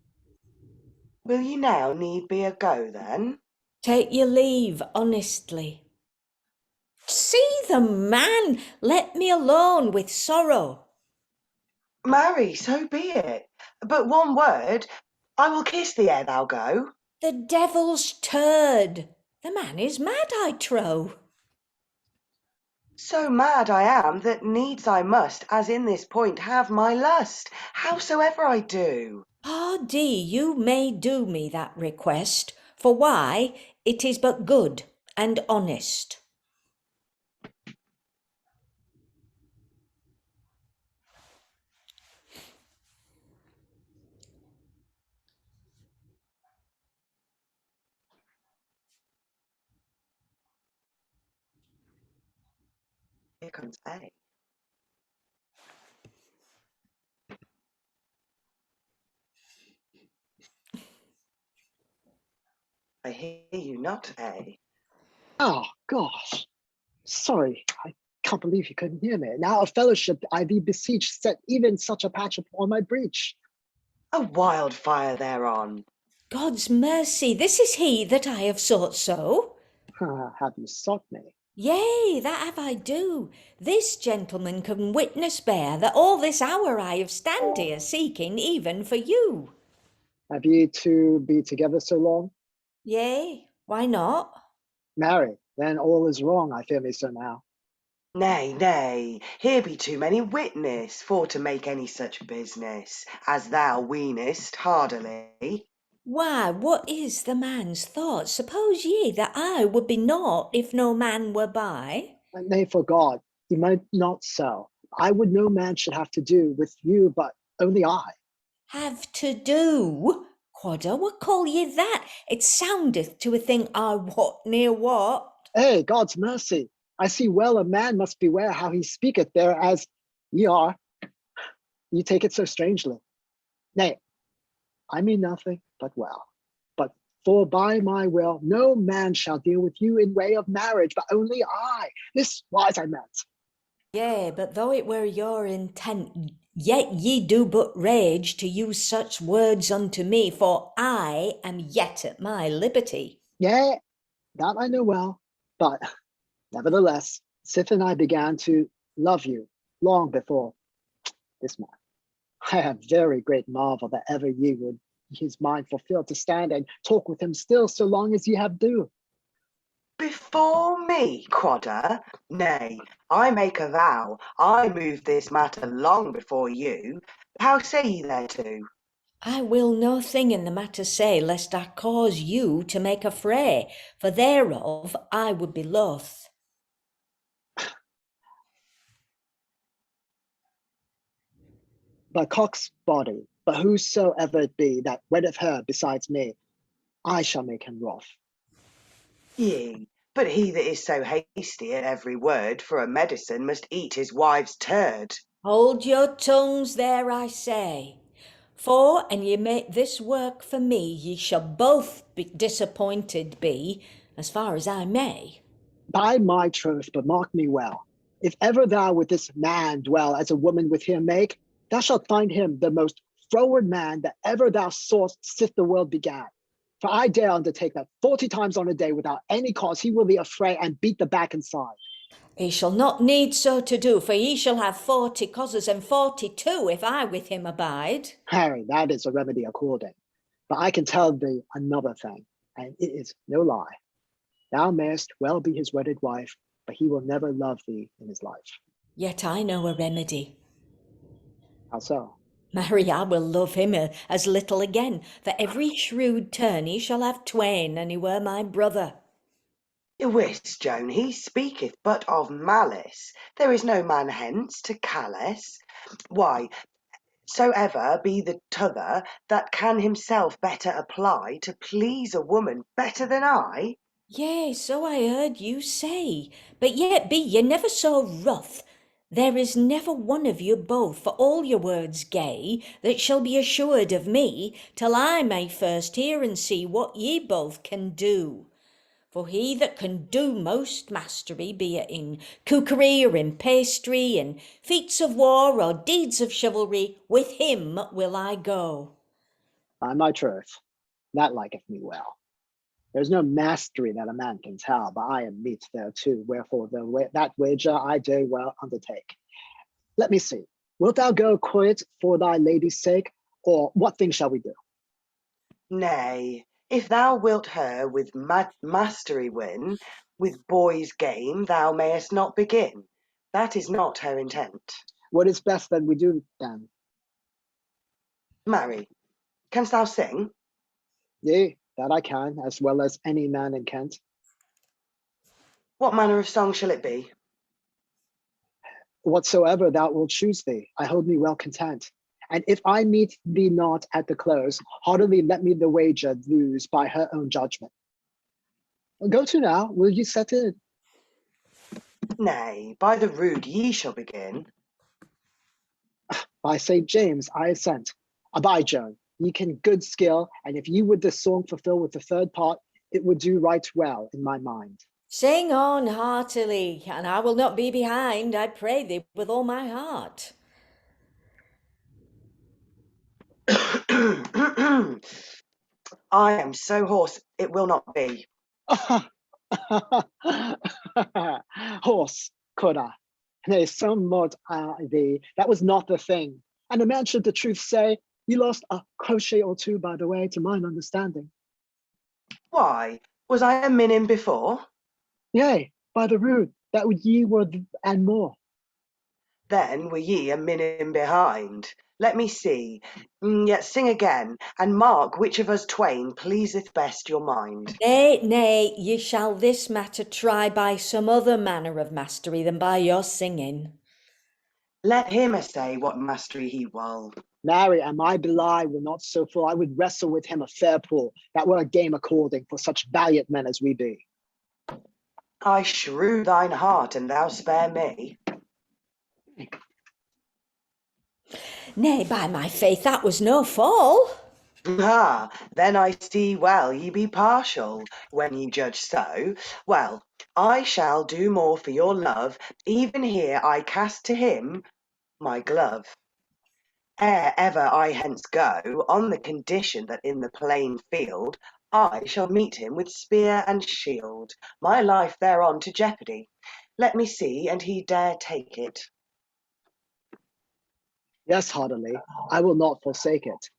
Will ye now need be a go then? Take your leave, honestly. See the man! Let me alone with sorrow. Marry, so be it. But one word, I will kiss thee ere thou go. The devil's turd! The man is mad, I trow. So mad I am that needs I must, as in this point, have my lust, howsoever I do. Pardie, you may do me that request, for why, it is but good and honest. Here comes A. I hear you not, A. Oh, gosh. Sorry, I can't believe you couldn't hear me. Now, a fellowship, I thee beseech, set even such a patch upon my breach. A wildfire thereon. God's mercy, this is he that I have sought so. Have you sought me? Yea, that have I do. This gentleman can witness bear that all this hour I have stand here seeking even for you. Have ye two be together so long? Yea, why not? Marry, then all is wrong, I fear me so now. Nay, nay, here be too many witness for to make any such business, as thou weenest hardily. Why, what is the man's thought? Suppose ye that I would be naught if no man were by? Nay, for God, ye might not so. I would no man should have to do with you, but only I. Have to do? Quodder, what call ye that? It soundeth to a thing I wot near what. Hey, God's mercy! I see well a man must beware how he speaketh there as ye are. You take it so strangely. Nay, I mean nothing but well. But for by my will, no man shall deal with you in way of marriage, but only I. This wise I meant. Yea, but though it were your intent, yet ye do but rage to use such words unto me, for I am yet at my liberty. Yea, that I know well, but nevertheless, Sith and I began to love you long before this man. I have very great marvel that ever ye would his mind fulfill to stand and talk with him still so long as ye have do. Before me, quodder? Nay, I make a vow, I move this matter long before you. How say ye thereto? I will no thing in the matter say, lest I cause you to make a fray, for thereof I would be loth. By cock's body, but whosoever it be that weddeth her besides me, I shall make him wroth. Yea, but he that is so hasty at every word for a medicine must eat his wife's turd. Hold your tongues there, I say. For, an ye make this work for me, ye shall both be disappointed be, as far as I may. By my troth, but mark me well, if ever thou with this man dwell as a woman with him make, thou shalt find him the most froward man that ever thou sawest sith the world began. For I dare undertake that 40 times on a day without any cause he will be affray and beat the back and side. He shall not need so to do, for he shall have 40 causes and 42 if I with him abide. Harry, that is a remedy according. But I can tell thee another thing, and it is no lie. Thou mayest well be his wedded wife, but he will never love thee in his life. Yet I know a remedy. How so? Marry, I will love him as little again. For every shrewd turn he shall have twain, and he were my brother. Wis, Joan, he speaketh but of malice. There is no man hence to callous. Why, soever be the t'other that can himself better apply to please a woman better than I. Yea, so I heard you say. But yet be ye never so rough. There is never one of you both, for all your words gay, that shall be assured of me, till I may first hear and see what ye both can do. For he that can do most mastery, be it in cookery or in pastry, in feats of war or deeds of chivalry, with him will I go. By my troth, that liketh me well. There's no mastery that a man can tell, but I am meet thereto, wherefore that wager I do well undertake. Let me see, wilt thou go quit for thy lady's sake, or what thing shall we do? Nay, if thou wilt her with mastery win, with boys' game thou mayest not begin. That is not her intent. What is best that we do then? Marry, canst thou sing? Yea, that I can, as well as any man in Kent. What manner of song shall it be? Whatsoever thou wilt choose thee, I hold me well content. And if I meet thee not at the close, heartily let me the wager lose by her own judgment. Go to now, will ye set it? Nay, by the rood ye shall begin. By St. James, I assent. Abide, Joan, ye can good skill, and if ye would this song fulfill with the third part, it would do right well in my mind. Sing on heartily, and I will not be behind, I pray thee with all my heart. I am so hoarse it will not be. Horse, coulda. Nay, so mod thee, that was not the thing. And a man should the truth say, you lost a crochet or two by the way, to mine understanding. Why, was I a minim before? Yea, by the rood, that ye were and more. Then were ye a minim behind. Let me see. Yet sing again, and mark which of us twain pleaseth best your mind. Nay, ye shall this matter try by some other manner of mastery than by your singing. Let him essay what mastery he will. Marry, and my belie were not so full, I would wrestle with him a fair pool, that were a game according for such valiant men as we be. I shrew thine heart, and thou spare me. Nay, by my faith, that was no fall. Ah, then I see well ye be partial, when ye judge so. Well, I shall do more for your love, even here I cast to him my glove. Ere ever I hence go, on the condition that in the plain field I shall meet him with spear and shield, my life thereon to jeopardy. Let me see, and he dare take it. Yes, heartily, I will not forsake it.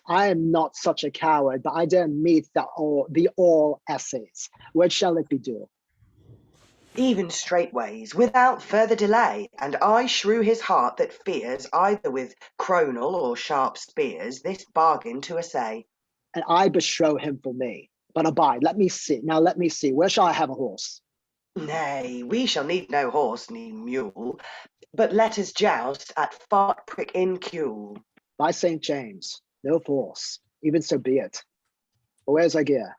I am not such a coward, but I dare meet the all essays. Where shall it be due? Even straightways, without further delay, and I shrew his heart that fears either with cronal or sharp spears this bargain to essay. And I bestrow him for me. But abide, let me see. Now let me see. Where shall I have a horse? Nay, we shall need no horse ni mule, but let us joust at Fart Prick in Cule. By St. James, no force. Even so be it. But where's our gear?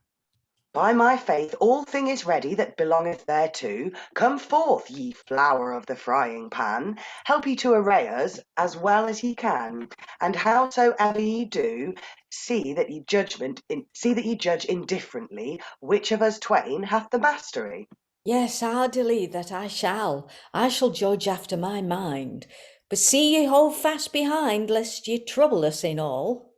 By my faith, all thing is ready that belongeth thereto. Come forth, ye flower of the frying pan. Help ye to array us as well as ye can. And howsoever ye do, see that ye judge indifferently which of us twain hath the mastery. Yes, hardily that I shall. I shall judge after my mind. But see ye hold fast behind, lest ye trouble us in all.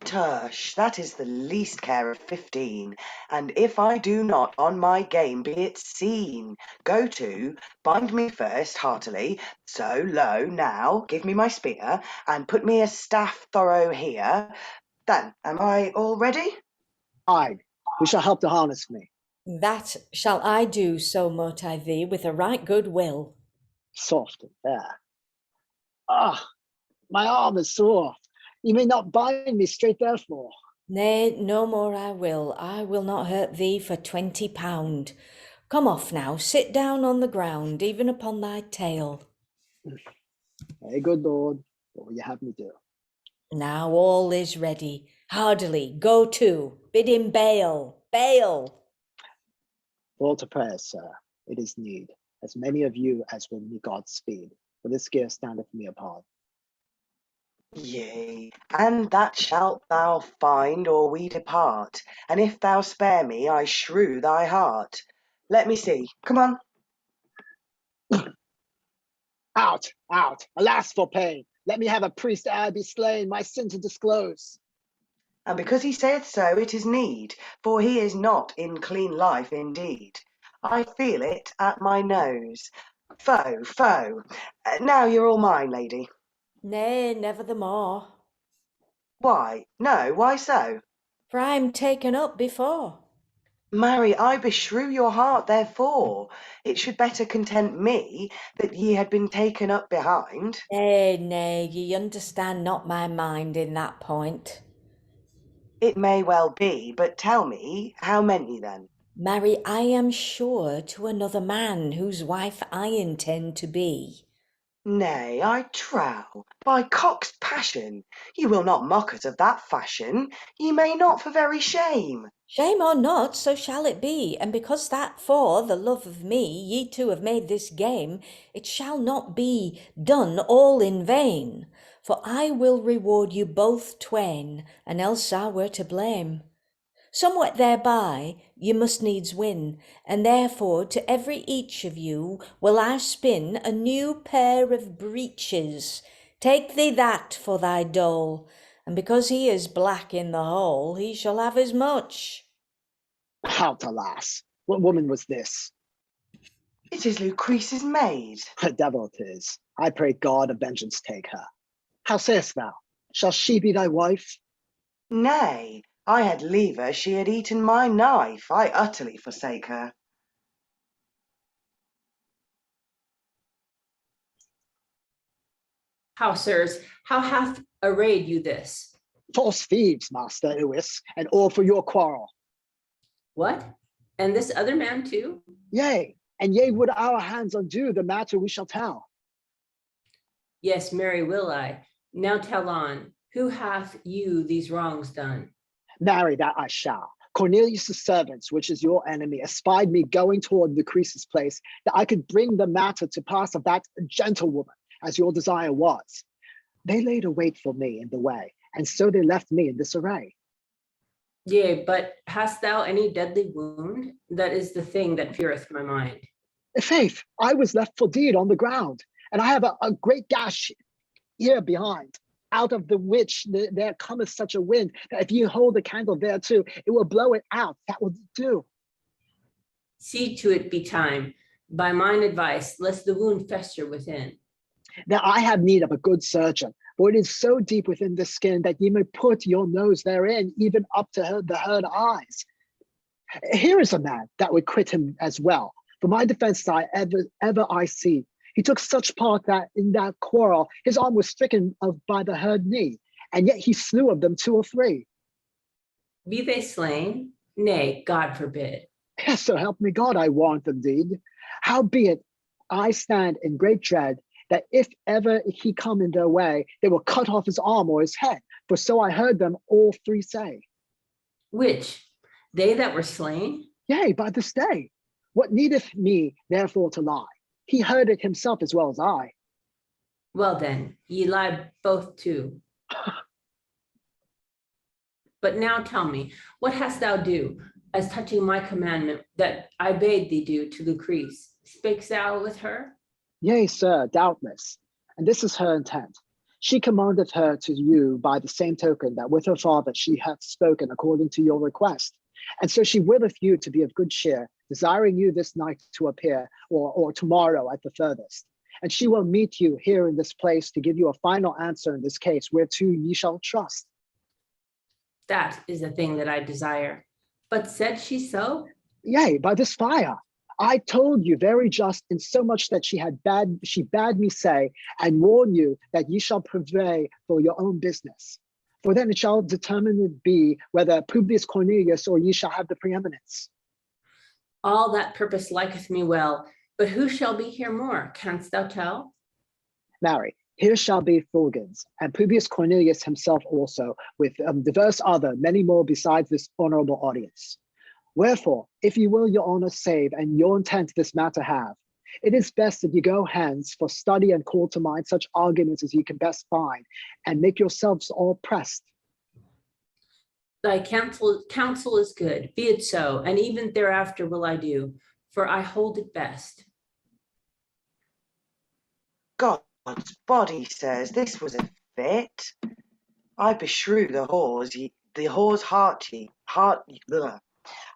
Tush, that is the least care of 15, and if I do not on my game be it seen. Go to, bind me first heartily, so lo now, give me my spear, and put me a staff thorough here. Then, am I all ready? Aye, we shall help to harness me. That shall I do, so mote I thee, with a right good will. Soft and fair. Ah, my arm is sore. You may not bind me straight therefore. Nay, no more I will not hurt thee for £20. Come off now, sit down on the ground, even upon thy tail. Hey, good Lord, what will you have me do? Now all is ready. Hardily, go to, bid him bail, bail. Fall to prayer, sir. It is need, as many of you as will me Godspeed, for this gear standeth me apart. Yea, and that shalt thou find, or we depart. And if thou spare me, I shrew thy heart. Let me see. Come on. Out, out, alas for pain. Let me have a priest ere I be slain, my sin to disclose. And because he saith so, it is need, for he is not in clean life indeed. I feel it at my nose. Foe, foe. Now you're all mine, lady. Nay, never the more. Why? No, why so? For I am taken up before. Marry, I beshrew your heart therefore. It should better content me that ye had been taken up behind. Nay, nay, ye understand not my mind in that point. It may well be, but tell me, how many then? Marry, I am sure to another man, whose wife I intend to be. Nay, I trow, by cock's passion, ye will not mock us of that fashion. Ye may not for very shame. Shame or not, so shall it be, and because that for the love of me ye two have made this game, it shall not be done all in vain, for I will reward you both twain, and else I were to blame. Somewhat thereby you must needs win, and therefore to every each of you will I spin a new pair of breeches. Take thee that for thy dole, and because he is black in the hole, he shall have as much. Out, alas, what woman was this? It is Lucrece's maid. A devil it is. I pray God of vengeance take her. How sayest thou? Shall she be thy wife? Nay, I had liever she had eaten my knife. I utterly forsake her. How, sirs, how hath arrayed you this? False thieves, Master Uwis, and all for your quarrel. What? And this other man too? Yea, and yea would our hands undo the matter we shall tell. Yes, marry will I. Now tell on, who hath you these wrongs done? Marry, that I shall. Cornelius' servants, which is your enemy, espied me going toward Lucrece's place, that I could bring the matter to pass of that gentlewoman, as your desire was. They laid a wait for me in the way, and so they left me in this array. Yea, but hast thou any deadly wound? That is the thing that feareth my mind. Faith, I was left for deed on the ground, and I have a great gash here behind, out of the which there cometh such a wind that if you hold the candle there too, it will blow it out. That will do. See to it be time, by mine advice, lest the wound fester within. Now I have need of a good surgeon, for it is so deep within the skin that ye may put your nose therein, even up to the herd eyes. Here is a man that would quit him as well. For my defense I ever I see. He took such part that in that quarrel, his arm was stricken by the herd knee, and yet he slew of them 2 or 3. Be they slain? Nay, God forbid. Yes, so help me God, I warrant indeed. Howbeit, I stand in great dread that if ever he come in their way, they will cut off his arm or his head, for so I heard them all 3 say. Which? They that were slain? Yea, by this day. What needeth me therefore to lie? He heard it himself as well as I. Well then, ye lie both too. But now tell me, what hast thou do, as touching my commandment that I bade thee do to Lucrece? Spakest thou with her? Yea, sir, doubtless. And this is her intent. She commandeth her to you by the same token that with her father she hath spoken according to your request. And so she willeth you to be of good cheer, desiring you this night to appear, or tomorrow at the furthest. And she will meet you here in this place to give you a final answer in this case, whereto ye shall trust. That is the thing that I desire. But said she so? Yea, by this fire. I told you very just, in so much that she bade me say and warn you that ye shall purvey for your own business. For then it shall determined be whether Publius Cornelius or ye shall have the preeminence. All that purpose liketh me well, but who shall be here more? Canst thou tell? Marry, here shall be Fulgens, and Publius Cornelius himself also, with diverse other, many more besides this honorable audience. Wherefore, if you will your honor save, and your intent this matter have, it is best that you go hence for study and call to mind such arguments as you can best find, and make yourselves all pressed. Thy counsel is good, be it so, and even thereafter will I do, for I hold it best. God's body, sirs, this was a fit. I beshrew the whore's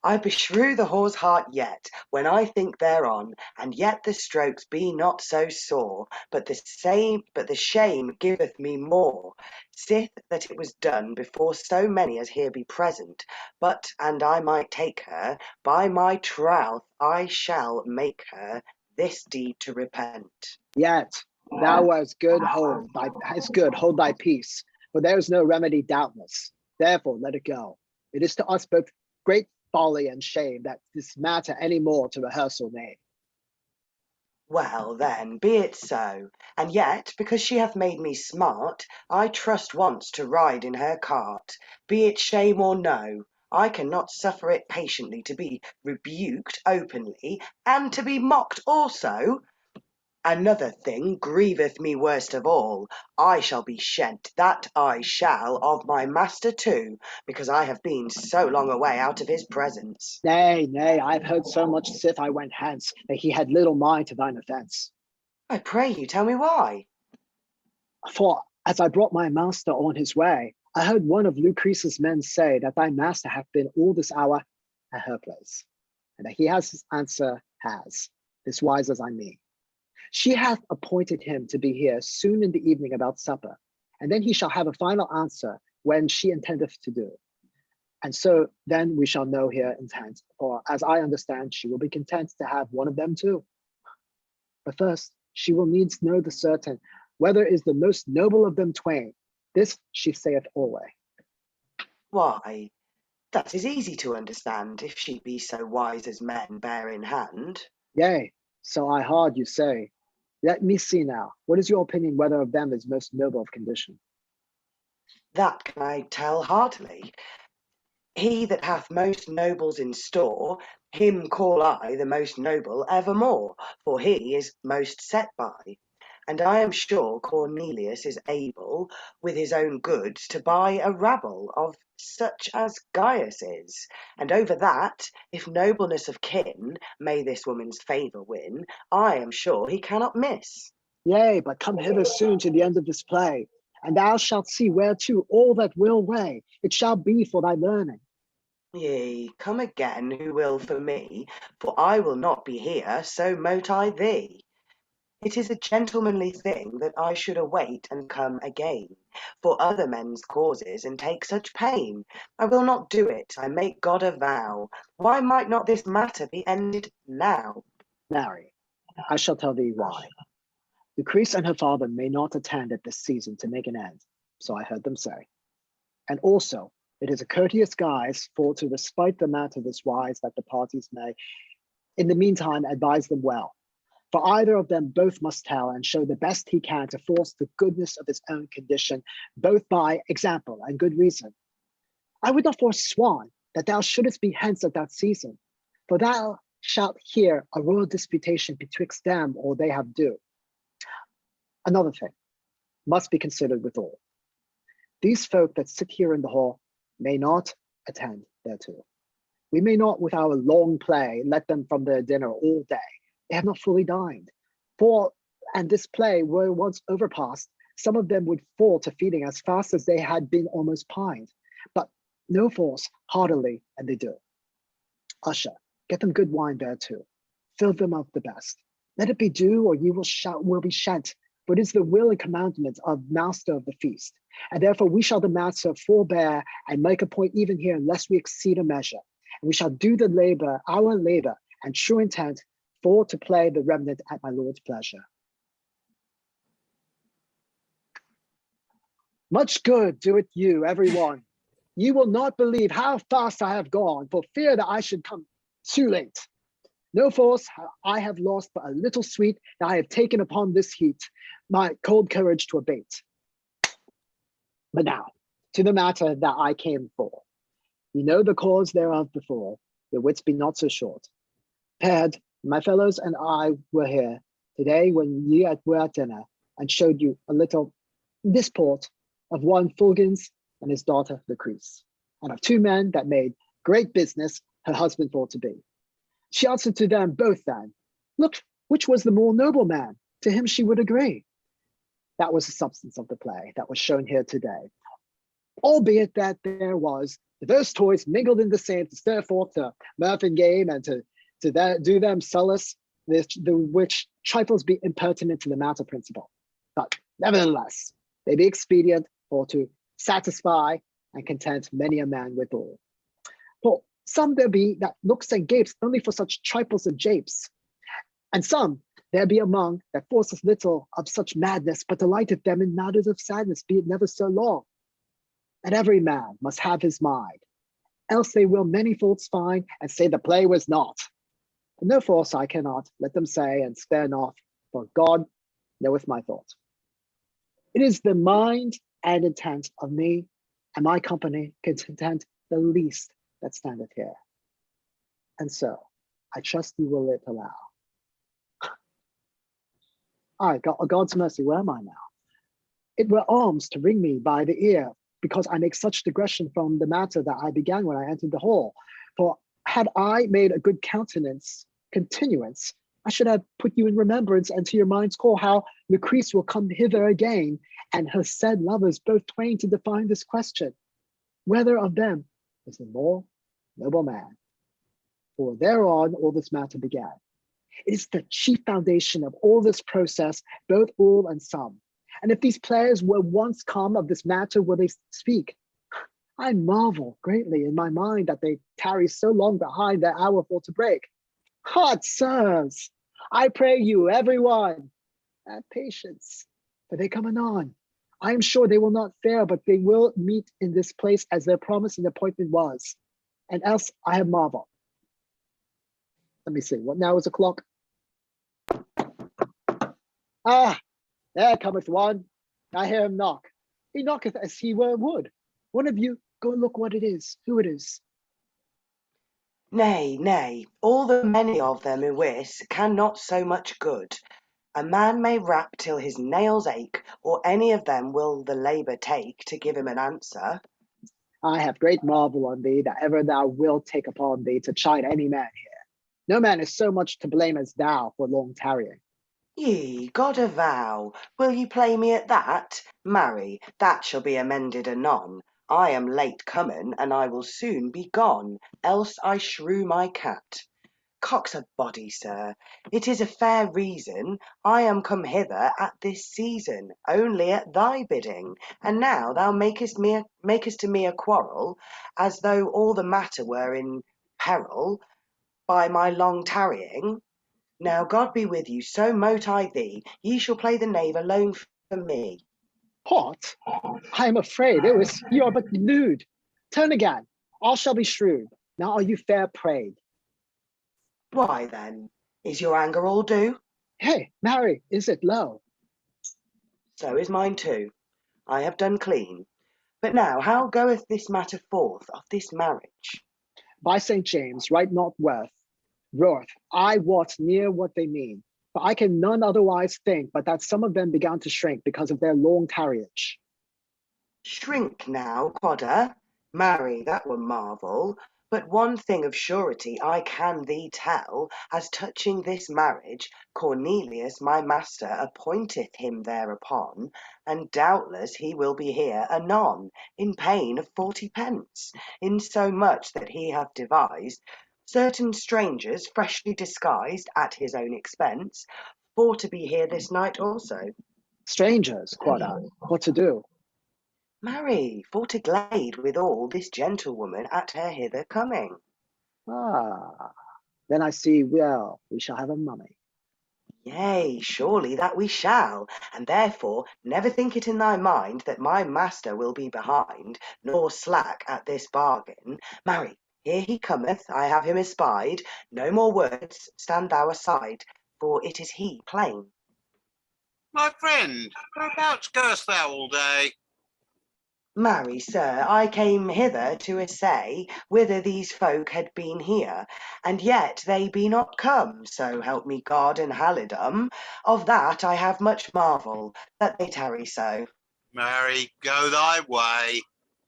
I beshrew the whore's heart yet, when I think thereon, and yet the strokes be not so sore, but the shame giveth me more, sith that it was done before so many as here be present. But, and I might take her, by my troth I shall make her this deed to repent. Yet thou wast good, hold thy peace, for there is no remedy doubtless. Therefore let it go. It is to us both great folly and shame that this matter any more to rehearsal made. Well then, be it so, and yet, because she hath made me smart, I trust once to ride in her cart. Be it shame or no, I cannot suffer it patiently to be rebuked openly, and to be mocked also. Another thing grieveth me worst of all. I shall be shent, that I shall, of my master too, because I have been so long away out of his presence. Nay, I have heard so much sith I went hence, that he had little mind to thine offence. I pray you tell me why. For as I brought my master on his way, I heard one of Lucrece's men say that thy master hath been all this hour at her place, and that he has his answer this wise as I mean. She hath appointed him to be here soon in the evening about supper, and then he shall have a final answer when she intendeth to do. And so then we shall know her intent, for as I understand, she will be content to have one of them too. But first, she will needs know the certain, whether is the most noble of them twain. This she saith alway. Why, that is easy to understand, if she be so wise as men bear in hand. Yea, so I heard you say. Let me see now. What is your opinion whether of them is most noble of condition? That can I tell heartily. He that hath most nobles in store, him call I the most noble evermore, for he is most set by. And I am sure Cornelius is able, with his own goods, to buy a rabble of such as Gaius is. And over that, if nobleness of kin may this woman's favour win, I am sure he cannot miss. Yea, but come hither soon to the end of this play, and thou shalt see whereto all that will weigh, it shall be for thy learning. Yea, come again who will for me, for I will not be here, so mote I thee. It is a gentlemanly thing that I should await and come again, for other men's causes, and take such pain. I will not do it, I make God a vow. Why might not this matter be ended now? Marry, I shall tell thee why. Lucrece and her father may not attend at this season to make an end, so I heard them say. And also, it is a courteous guise for to respite the matter this wise that the parties may, in the meantime, advise them well. For either of them both must tell and show the best he can to force the goodness of his own condition, both by example and good reason. I would not forswan that thou shouldest be hence at that season, for thou shalt hear a royal disputation betwixt them or they have due. Another thing must be considered withal. These folk that sit here in the hall may not attend thereto. We may not, with our long play, let them from their dinner all day. They have not fully dined. And this play were once overpast, some of them would fall to feeding as fast as they had been almost pined. But no force, heartily, and they do. Usher, get them good wine there too. Fill them of the best. Let it be due, or you will be shent. For it is the will and commandment of master of the feast. And therefore we shall the master forbear and make a point even here, lest we exceed a measure. And we shall do the labor, our labor, and true intent, for to play the remnant at my Lord's pleasure. Much good do it you, everyone. You will not believe how fast I have gone, for fear that I should come too late. No force I have lost, but a little sweet that I have taken upon this heat, my cold courage to abate. But now, to the matter that I came for. You know the cause thereof before, your wits be not so short. Paired, my fellows and I were here today when ye were at dinner, and showed you a little disport of one Fulgens and his daughter Lucrece, and of two men that made great business her husband for to be. She answered to them both then, look, which was the more noble man? To him she would agree. That was the substance of the play that was shown here today. Albeit that there was diverse toys mingled in the same to stir forth the mirth and game and to do them solace, the which trifles be impertinent to the matter principle. But nevertheless, they be expedient for to satisfy and content many a man withal. For some there be that looks and gapes only for such trifles and japes, and some there be among that forces little of such madness, but delighteth them in matters of sadness, be it never so long. And every man must have his mind, else they will many faults find, and say the play was not. But no force I cannot let them say, and spare not, for God knoweth my thought. It is the mind and intent of me and my company can content the least that standeth here. And so, I trust you will it allow. God's mercy, where am I now? It were alms to wring me by the ear, because I make such digression from the matter that I began when I entered the hall. For had I made a good continuance, I should have put you in remembrance and to your mind's call how Lucrece will come hither again, and her said lovers both twain to define this question, whether of them is the more noble man. For thereon all this matter began. It is the chief foundation of all this process, both all and some. And if these players were once come of this matter, will they speak? I marvel greatly in my mind that they tarry so long behind their hour for to break. Hot sirs, I pray you, everyone, have patience, for they come anon. I am sure they will not fail, but they will meet in this place as their promise and appointment was. And else I have marvel. Let me see, what now is the clock? Ah, there cometh one. I hear him knock. He knocketh as he were wood. One of you, go look what it is, who it is. Nay, nay, all the many of them in wis cannot so much good. A man may rap till his nails ache, or any of them will the labour take to give him an answer. I have great marvel on thee, that ever thou wilt take upon thee to chide any man here. No man is so much to blame as thou for long tarrying. Ye, God avow, will you play me at that? Marry, that shall be amended anon. I am late comen, and I will soon be gone, else I shrew my cat. Cox a body, sir, it is a fair reason. I am come hither at this season, only at thy bidding, and now thou makest to me a quarrel, as though all the matter were in peril by my long tarrying. Now God be with you, so mote I thee, ye shall play the knave alone for me. What? I am afraid you are but lewd. Turn again, all shall be shrewd. Now are you fair prayed? Why then, is your anger all due? Hey, marry, is it low? So is mine too. I have done clean. But now how goeth this matter forth of this marriage? By St. James, right not worth, I wot near what they mean. For I can none otherwise think, but that some of them began to shrink because of their long tarriage. Shrink now, quodder? Marry, that were marvel. But one thing of surety I can thee tell, as touching this marriage, Cornelius my master appointeth him thereupon, and doubtless he will be here anon, in pain of 40 pence, insomuch that he hath devised certain strangers freshly disguised at his own expense, for to be here this night also. Strangers, quod I, what to do? Marry, for to glade withal this gentlewoman at her hither coming. Ah, then I see well we shall have a mummy. Yea, surely that we shall, and therefore never think it in thy mind that my master will be behind, nor slack at this bargain. Marry, here he cometh, I have him espied. No more words, stand thou aside, for it is he plain. My friend, whereabouts goest thou all day? Marry, sir, I came hither to assay whither these folk had been here, and yet they be not come, so help me God and Halidom. Of that I have much marvel, that they tarry so. Marry, go thy way,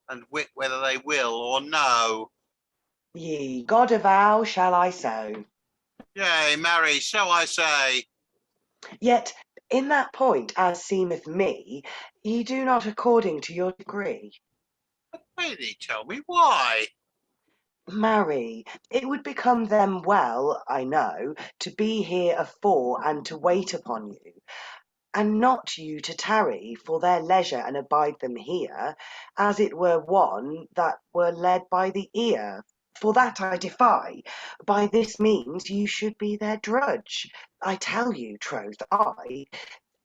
and wit whether they will or no. Ye, God avow, shall I so? Yea, marry, so I say. Yet in that point, as seemeth me, ye do not according to your degree. May thee tell me why? Marry, it would become them well, I know, to be here afore and to wait upon you, and not you to tarry for their leisure and abide them here, as it were one that were led by the ear. For that I defy. By this means you should be their drudge. I tell you, troth, I.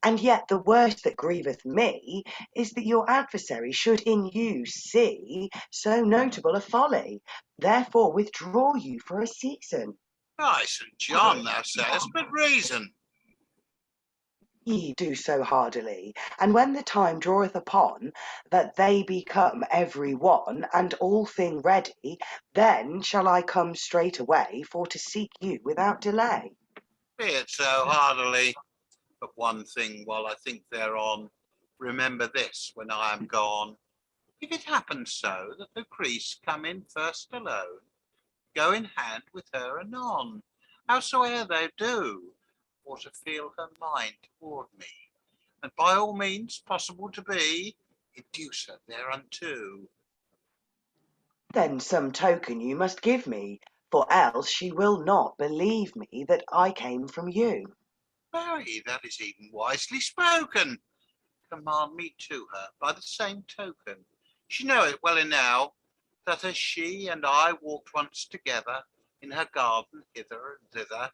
And yet the worst that grieveth me is that your adversary should in you see so notable a folly, therefore withdraw you for a season. Ay, St. John, thou sayest, but reason. Ye do so hardily, and when the time draweth upon that they become every one, and all thing ready, then shall I come straight away for to seek you without delay. Be it so heartily. But one thing while I think thereon, remember this when I am gone. If it happen so that Lucrece come in first alone, go in hand with her anon, howsoe'er thou do, or to feel her mind toward me, and by all means possible to be, induce her thereunto. Then some token you must give me, for else she will not believe me that I came from you. Marry, that is even wisely spoken. Command me to her by the same token. She knoweth well enow that as she and I walked once together in her garden hither and thither,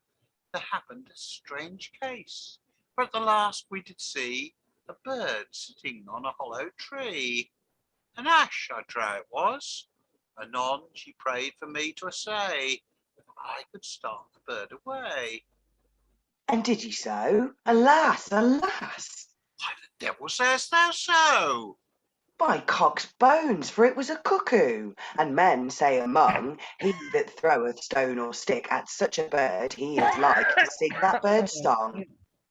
there happened a strange case. For at the last we did see a bird sitting on a hollow tree. An ash, I trow it was. Anon she prayed for me to assay if I could start the bird away. And did ye so? Alas, alas! Why the devil sayest thou so? By cock's bones, for it was a cuckoo, and men say among, he that throweth stone or stick at such a bird, he is like to sing that bird's song.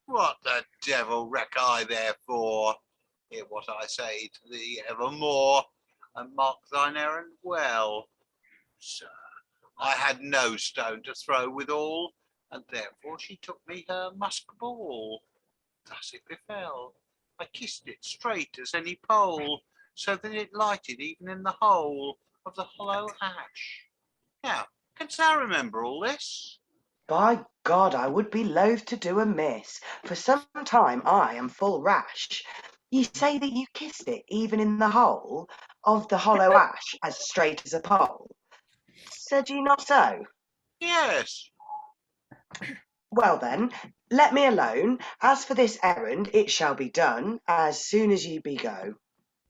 What the devil reck I therefore? Hear what I say to thee evermore, and mark thine errand well. Sir, I had no stone to throw withal, and therefore she took me her musk ball. Thus it befell, I kissed it straight as any pole, so that it lighted even in the hole of the hollow ash. Now, canst thou remember all this? By God, I would be loath to do amiss. For some time I am full rash. Ye say that you kissed it even in the hole of the hollow ash, as straight as a pole. Said ye not so? Yes. Well then, let me alone. As for this errand, it shall be done as soon as ye be go.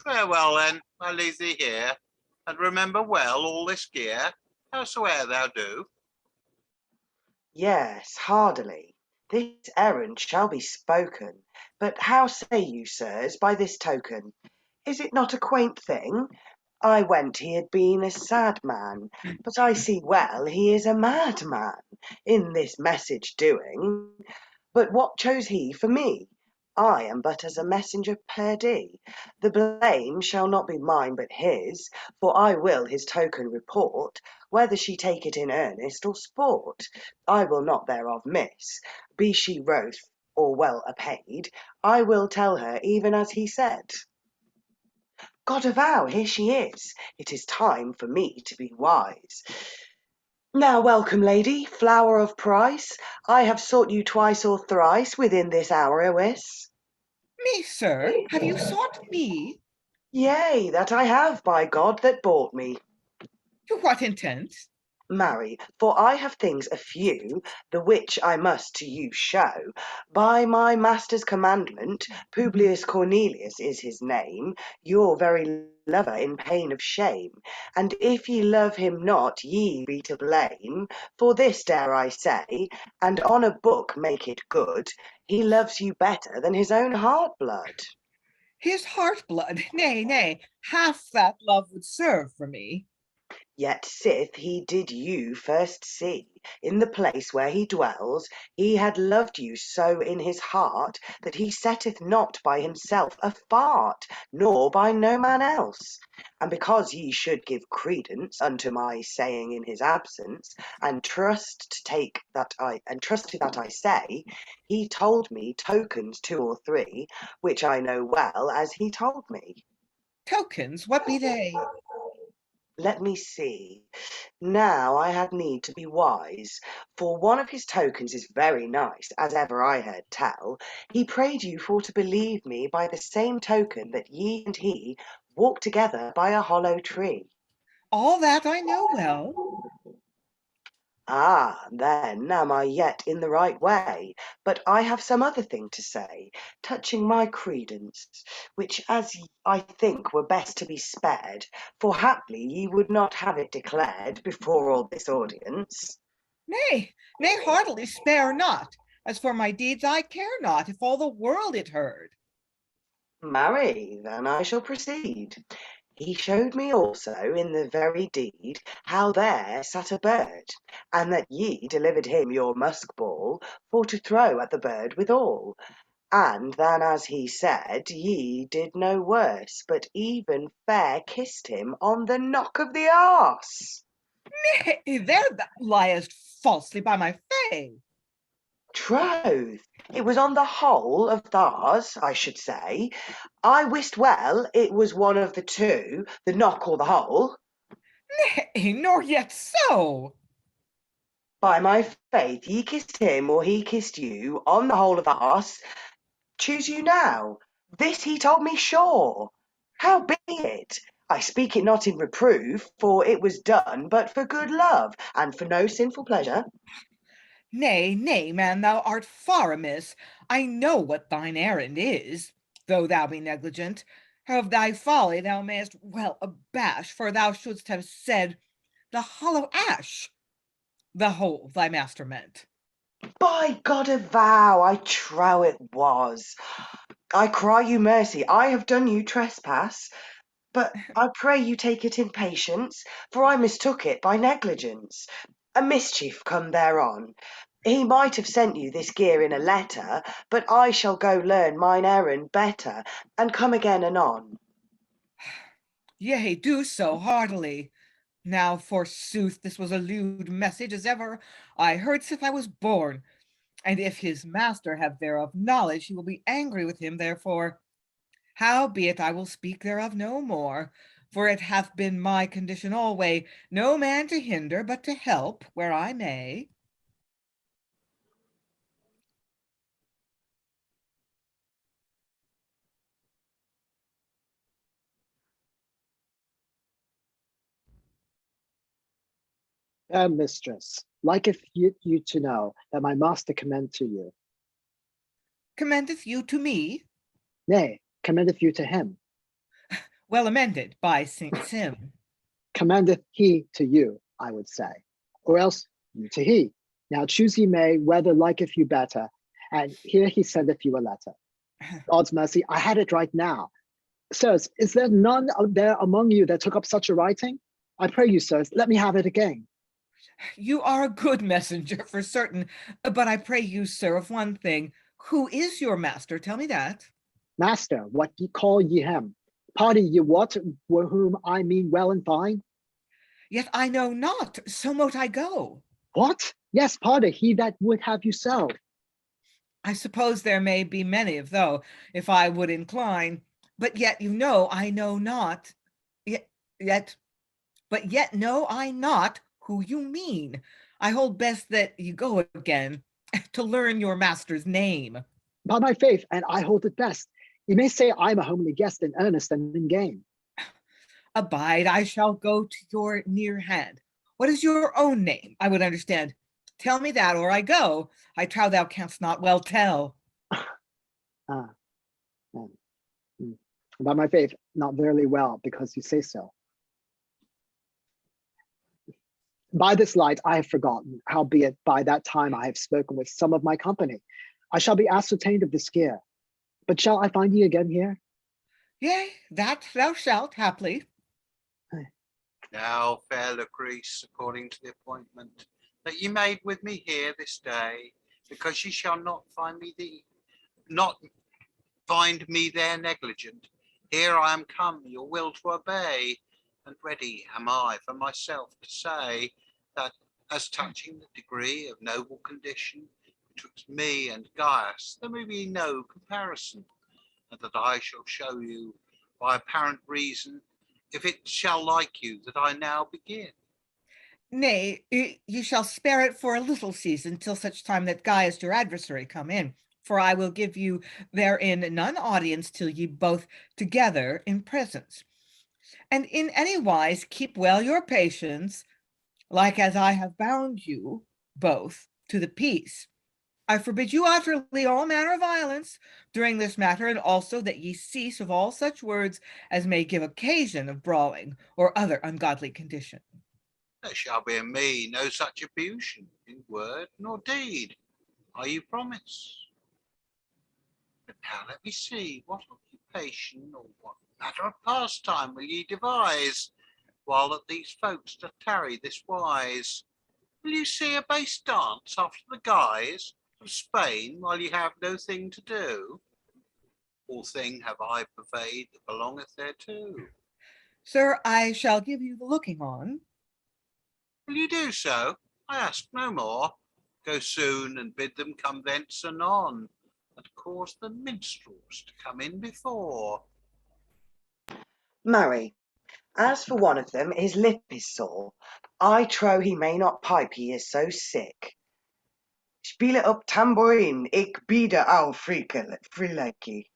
Farewell then, I leave thee here, and remember well all this gear, howsoe'er thou do. Yes, hardily. This errand shall be spoken. But how say you, sirs, by this token? Is it not a quaint thing? I went he had been a sad man, but I see well he is a madman in this message doing. But what chose he for me? I am but as a messenger perdie. The blame shall not be mine but his, for I will his token report. whether she take it in earnest or sport. I will not thereof miss, be she wroth or well apaid, I will tell her even as he said. God avow, here she is. It is time for me to be wise. Now welcome, lady, flower of price. I have sought you twice or thrice within this hour awis. Me, sir? Have you sought me? Yea, that I have, by God that bought me. To what intent? Marry, for I have things a few, the which I must to you show. By my master's commandment, Publius Cornelius is his name, your very lover in pain of shame. And if ye love him not, ye be to blame. For this dare I say, and on a book make it good, he loves you better than his own heart blood. His heart blood, nay, nay, half that love would serve for me. Yet sith he did you first see, in the place where he dwells, he had loved you so in his heart, that he setteth not by himself a fart, nor by no man else. And because ye should give credence unto my saying in his absence, and trust that I say, he told me tokens 2 or 3, which I know well as he told me. Tokens, what be they? Let me see. Now I had need to be wise, for one of his tokens is very nice, as ever I heard tell. He prayed you for to believe me by the same token that ye and he walked together by a hollow tree. All that I know well. Ah, then am I yet in the right way, but I have some other thing to say, touching my credence, which as I think were best to be spared, for haply ye would not have it declared before all this audience. Nay, heartily spare not. As for my deeds, I care not if all the world it heard. Marry, then I shall proceed. He showed me also in the very deed how there sat a bird, and that ye delivered him your musk ball for to throw at the bird withal. And then, as he said, ye did no worse, but even fair kissed him on the knock of the arse. Nay, there thou liest falsely by my faith. Troth, it was on the whole of thars, I should say. I wist well it was one of the two, the knock or the hole. Nay, nor yet so. By my faith, ye kissed him or he kissed you on the whole of the arse. Choose you now. This he told me sure. How be it? I speak it not in reproof, for it was done but for good love, and for no sinful pleasure. Nay, man, thou art far amiss. I know what thine errand is, though thou be negligent. Of thy folly thou mayest well abash, for thou shouldst have said the hollow ash. The hole thy master meant. By God avow, I trow it was. I cry you mercy, I have done you trespass, but I pray you take it in patience, for I mistook it by negligence. A mischief come thereon. He might have sent you this gear in a letter, but I shall go learn mine errand better, and come again anon. Yea, do so heartily. Now, forsooth, this was a lewd message as ever I heard since I was born, and if his master have thereof knowledge, he will be angry with him therefore. Howbeit I will speak thereof no more, for it hath been my condition alway, no man to hinder, but to help where I may. Fair mistress, liketh you to know that my master commend to you. Commendeth you to me? Nay, commendeth you to him. Well amended by St. Sim. Commendeth he to you, I would say, or else you to he. Now choose ye may whether liketh you better, and here he sendeth you a letter. God's mercy, I had it right now. Sirs, is there none there among you that took up such a writing? I pray you, sirs, let me have it again. You are a good messenger for certain, but I pray you, sir, of one thing. Who is your master? Tell me that. Master, what call ye him? Pardon ye what, whom I mean well and fine? Yet I know not, so mote I go. What? Yes, pardon, he that would have you sell. I suppose there may be many of though, if I would incline, but yet you know I know not, but yet know I not who you mean. I hold best that you go again to learn your master's name. By my faith, and I hold it best. You may say I'm a homely guest in earnest and in game. Abide, I shall go to your near hand. What is your own name? I would understand. Tell me that, or I go. I trow thou canst not well tell. By my faith, not verily well, because you say so. By this light I have forgotten, howbeit by that time I have spoken with some of my company. I shall be ascertained of this gear. But shall I find ye again here? Yea, that thou shalt, haply. Now, fair Lucrece, according to the appointment that ye made with me here this day, because ye shall not find me there negligent. Here I am come, your will to obey, and ready am I for myself to say that as touching the degree of noble condition betwixt me and Gaius, there may be no comparison, and that I shall show you by apparent reason, if it shall like you, that I now begin. Nay, ye shall spare it for a little season, till such time that Gaius your adversary come in, for I will give you therein none audience till ye both together in presence. And in any wise keep well your patience, like as I have bound you both to the peace. I forbid you utterly all manner of violence during this matter, and also that ye cease of all such words as may give occasion of brawling or other ungodly condition. There shall be in me no such ablution in word nor deed. Are you promise? But now let me see, what occupation or what matter of pastime will ye devise, while that these folks do tarry this wise? Will you see a base dance after the guise of Spain, while ye have no thing to do? All thing have I purveyed that belongeth thereto. Sir, I shall give you the looking on. Will you do so? I ask no more. Go soon and bid them come thence anon, and cause the minstrels to come in before. Marry, as for one of them, his lip is sore. I trow he may not pipe, he is so sick. Spiele up tambourine, ik biede au frilecki.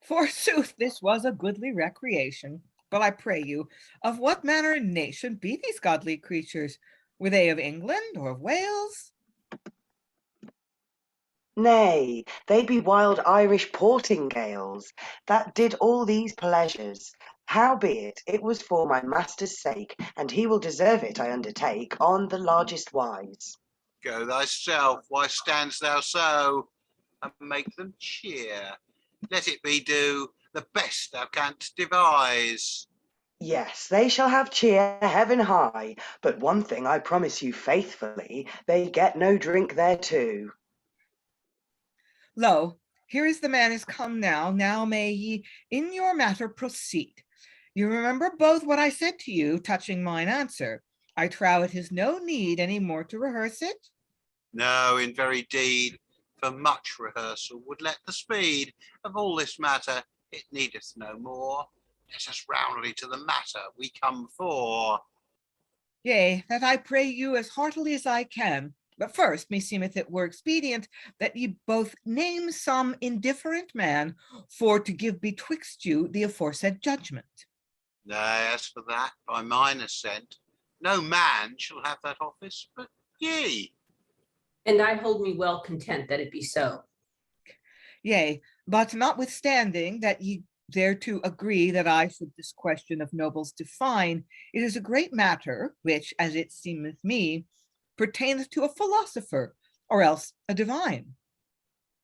Forsooth, this was a goodly recreation. But I pray you, of what manner and nation be these godly creatures? Were they of England or of Wales? Nay, they be wild Irish portingales, that did all these pleasures. Howbeit, it was for my master's sake, and he will deserve it, I undertake, on the largest wise. Go thyself, why standst thou so? And make them cheer. Let it be do the best thou canst devise. Yes, they shall have cheer heaven high, but one thing I promise you faithfully, they get no drink there too. Lo, here is the man is come now. Now may ye in your matter proceed. You remember both what I said to you touching mine answer. I trow it is no need any more to rehearse it. No, in very deed, for much rehearsal would let the speed of all this matter, it needeth no more. Let us roundly to the matter we come for. Yea, that I pray you as heartily as I can. But first, meseemeth it were expedient that ye both name some indifferent man for to give betwixt you the aforesaid judgment. Nay, as for that, by mine assent, no man shall have that office but ye. And I hold me well content that it be so. Yea, but notwithstanding that ye thereto agree that I should this question of nobles define, it is a great matter, which, as it seemeth me, pertaineth to a philosopher, or else a divine.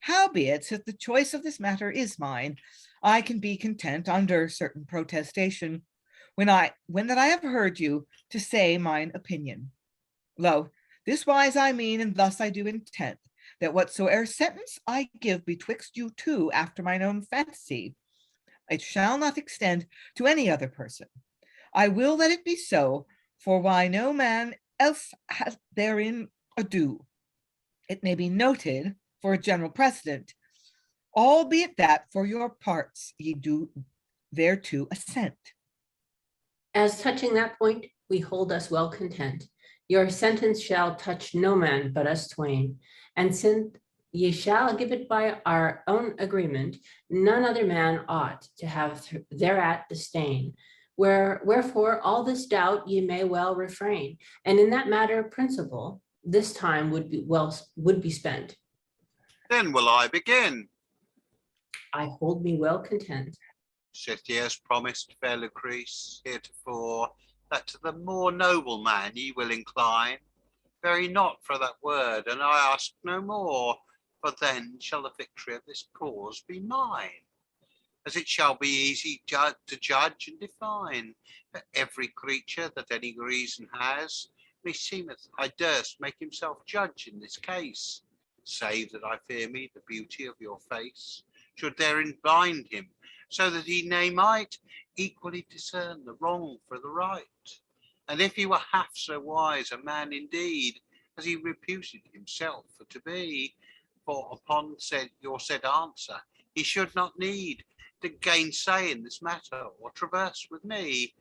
Howbeit, since the choice of this matter is mine, I can be content under certain protestation, when that I have heard you to say mine opinion. Lo, this wise I mean, and thus I do intend, that whatsoe'er sentence I give betwixt you two after mine own fancy, it shall not extend to any other person. I will that it be so, for why no man else hath therein ado. It may be noted for a general precedent, albeit that for your parts ye do thereto assent. As touching that point, we hold us well content. Your sentence shall touch no man but us twain, and since ye shall give it by our own agreement, none other man ought to have thereat disdain. Wherefore all this doubt ye may well refrain, and in that matter principle, this time would be spent. Then will I begin. I hold me well content. Sith ye as promised, fair Lucrece, heretofore, that to the more noble man ye will incline. Vary not for that word, and I ask no more, for then shall the victory of this cause be mine, as it shall be easy to judge and define. For every creature that any reason has, meseemeth I durst make himself judge in this case, save that I fear me the beauty of your face should therein bind him, so that he might equally discern the wrong for the right. And if he were half so wise a man indeed, as he reputed himself for to be, for upon your said answer, he should not need to gainsay in this matter, or traverse with me.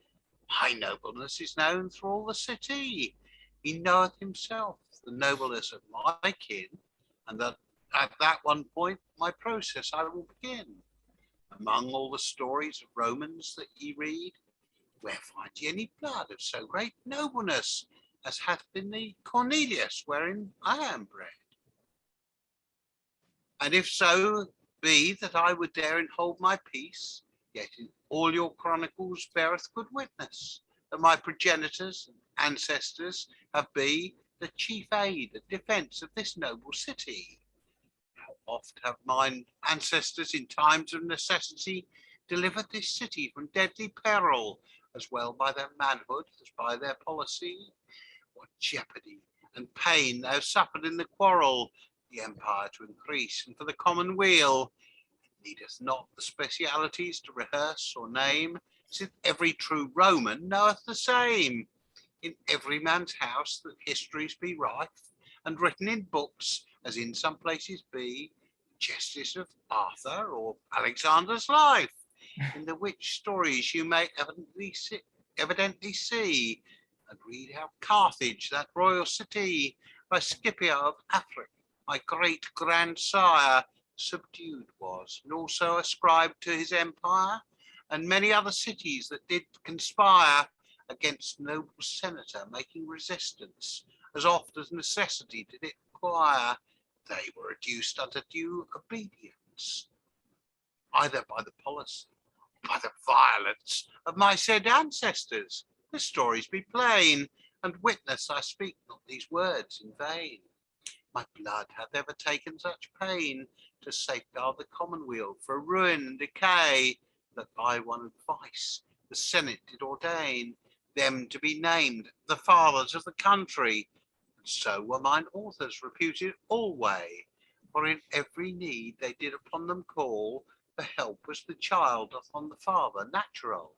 My nobleness is known through all the city. He knoweth himself the nobleness of my kin, and that at that one point my process I will begin. Among all the stories of Romans that ye read, where find ye any blood of so great nobleness as hath been the Cornelius wherein I am bred? And if so be that I would therein hold my peace, yet in all your chronicles beareth good witness that my progenitors and ancestors have been the chief aid and defence of this noble city. How oft have mine ancestors in times of necessity delivered this city from deadly peril, as well by their manhood as by their policy. What jeopardy and pain they have suffered in the quarrel, the empire to increase, and for the common weal. It needeth not the specialities to rehearse or name, since every true Roman knoweth the same. In every man's house that histories be rife, and written in books, as in some places be, justice of Arthur or Alexander's life, in the which stories you may evidently see, and read how Carthage, that royal city, by Scipio of Afric, my great grandsire, subdued was, and also ascribed to his empire, and many other cities that did conspire against noble senator making resistance, as oft as necessity did it require, they were reduced unto due obedience, either by the policy or by the violence of my said ancestors. The stories be plain, and witness I speak not these words in vain. My blood hath ever taken such pain to safeguard the commonweal for ruin and decay, that by one advice the Senate did ordain them to be named the fathers of the country. And so were mine authors reputed alway, for in every need they did upon them call, the help was the child upon the father natural.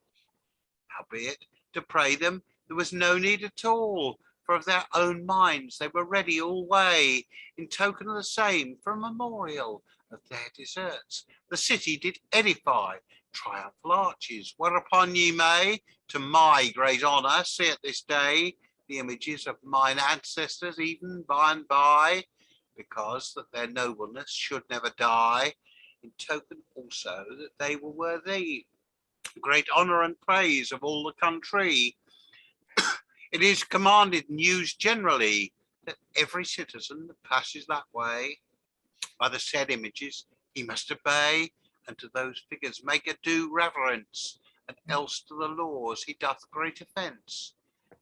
Howbeit, to pray them there was no need at all, for of their own minds they were ready alway, in token of the same, for a memorial of their deserts. The city did edify triumphal arches, whereupon ye may, to my great honour, see at this day the images of mine ancestors, even by and by, because that their nobleness should never die, in token also that they were worthy great honour and praise of all the country. It is commanded and used generally that every citizen that passes that way, by the said images he must obey, and to those figures make a due reverence, and else to the laws he doth great offence.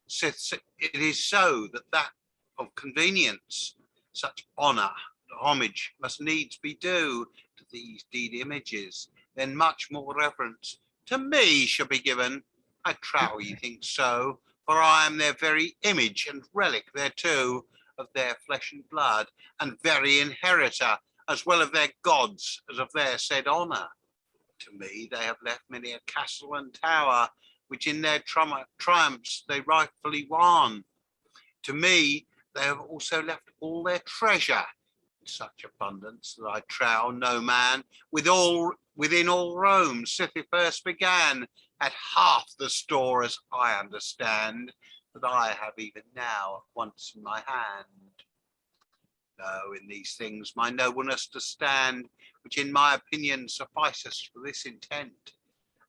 Sith it is so that of convenience such honour and homage must needs be due to these deed images, then much more reverence to me shall be given. I trow ye think so, for I am their very image and relic thereto, of their flesh and blood, and very inheritor, as well of their gods as of their said honour. To me they have left many a castle and tower, which in their triumphs they rightfully won. To me, they have also left all their treasure in such abundance that I trow no man within all Rome since it first began had half the store as I understand that I have even now at once in my hand. No, in these things my nobleness to stand, which in my opinion suffices for this intent.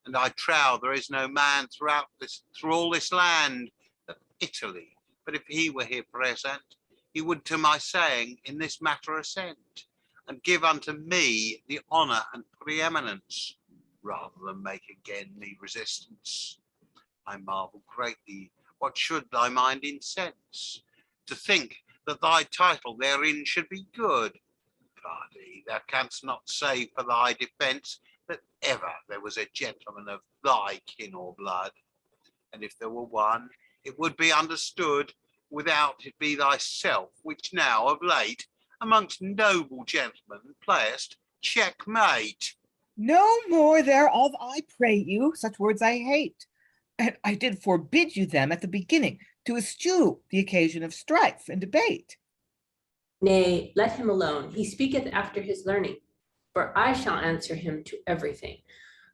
And I trow there is no man through all this land of Italy, but if he were here present, he would to my saying in this matter assent, and give unto me the honour and preeminence, rather than make again me resistance. I marvel greatly what should thy mind incense, to think that thy title therein should be good. Pardie, thou canst not say for thy defence that ever there was a gentleman of thy kin or blood. And if there were one, it would be understood, without it be thyself, which now of late amongst noble gentlemen playest checkmate. No more thereof, I pray you, such words I hate. And I did forbid you them at the beginning, to eschew the occasion of strife and debate. Nay, let him alone. He speaketh after his learning, for I shall answer him to everything.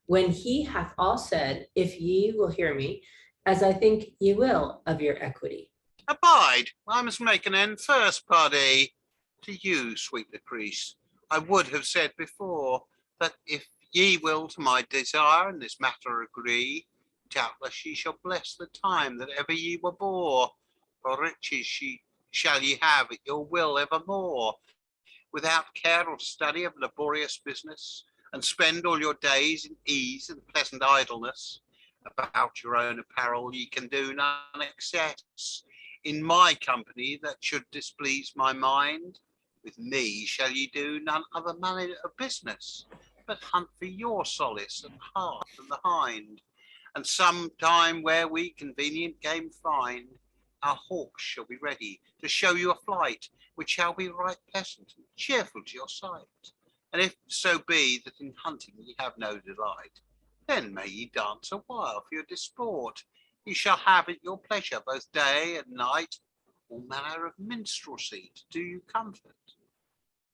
When he hath all said, if ye will hear me, as I think ye will of your equity. Abide, I must make an end first, Pardie. To you, sweet Lucrece, I would have said before, that if ye will to my desire in this matter agree, doubtless ye shall bless the time that ever ye were bore, for riches shall ye have at your will evermore, without care or study of laborious business, and spend all your days in ease and pleasant idleness. About your own apparel ye can do none excess. In my company that should displease my mind, with me shall ye do none other manner of business, but hunt for your solace and heart and the hind. And some time where we convenient game find, our hawks shall be ready to show you a flight, which shall be right pleasant and cheerful to your sight. And if so be that in hunting ye have no delight, then may ye dance a while for your disport. Ye shall have at your pleasure both day and night all manner of minstrelsy to do you comfort.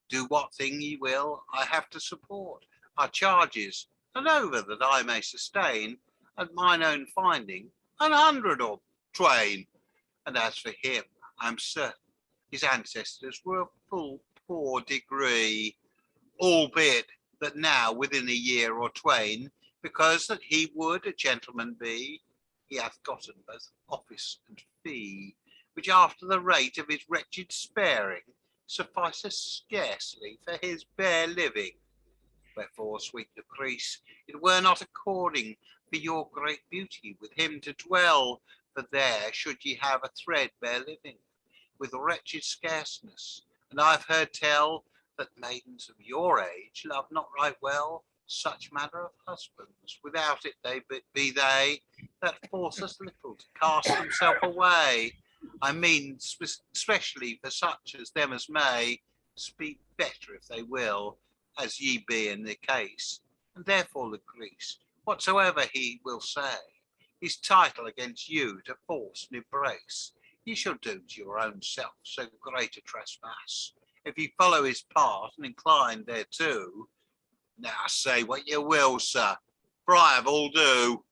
Do what thing ye will, I have to support our charges, and over that I may sustain, at mine own finding, 100 or twain. And as for him, I'm certain his ancestors were of full poor degree, albeit that now within a year or twain, because that he would a gentleman be, he hath gotten both office and fee, which after the rate of his wretched sparing suffices scarcely for his bare living. Wherefore, sweet Lucrece, it were not according for your great beauty with him to dwell, for there should ye have a threadbare living, with wretched scarceness. And I've heard tell that maidens of your age love not right well such manner of husbands, without it they be they that force us little to cast themselves away. I mean especially for such as them as may speak better if they will, as ye be in the case. And therefore, Lucrece, whatsoever he will say, his title against you to force and embrace, ye shall do to your own self so great a trespass, if ye follow his part and incline thereto. Now say what you will, sir, for I have all do.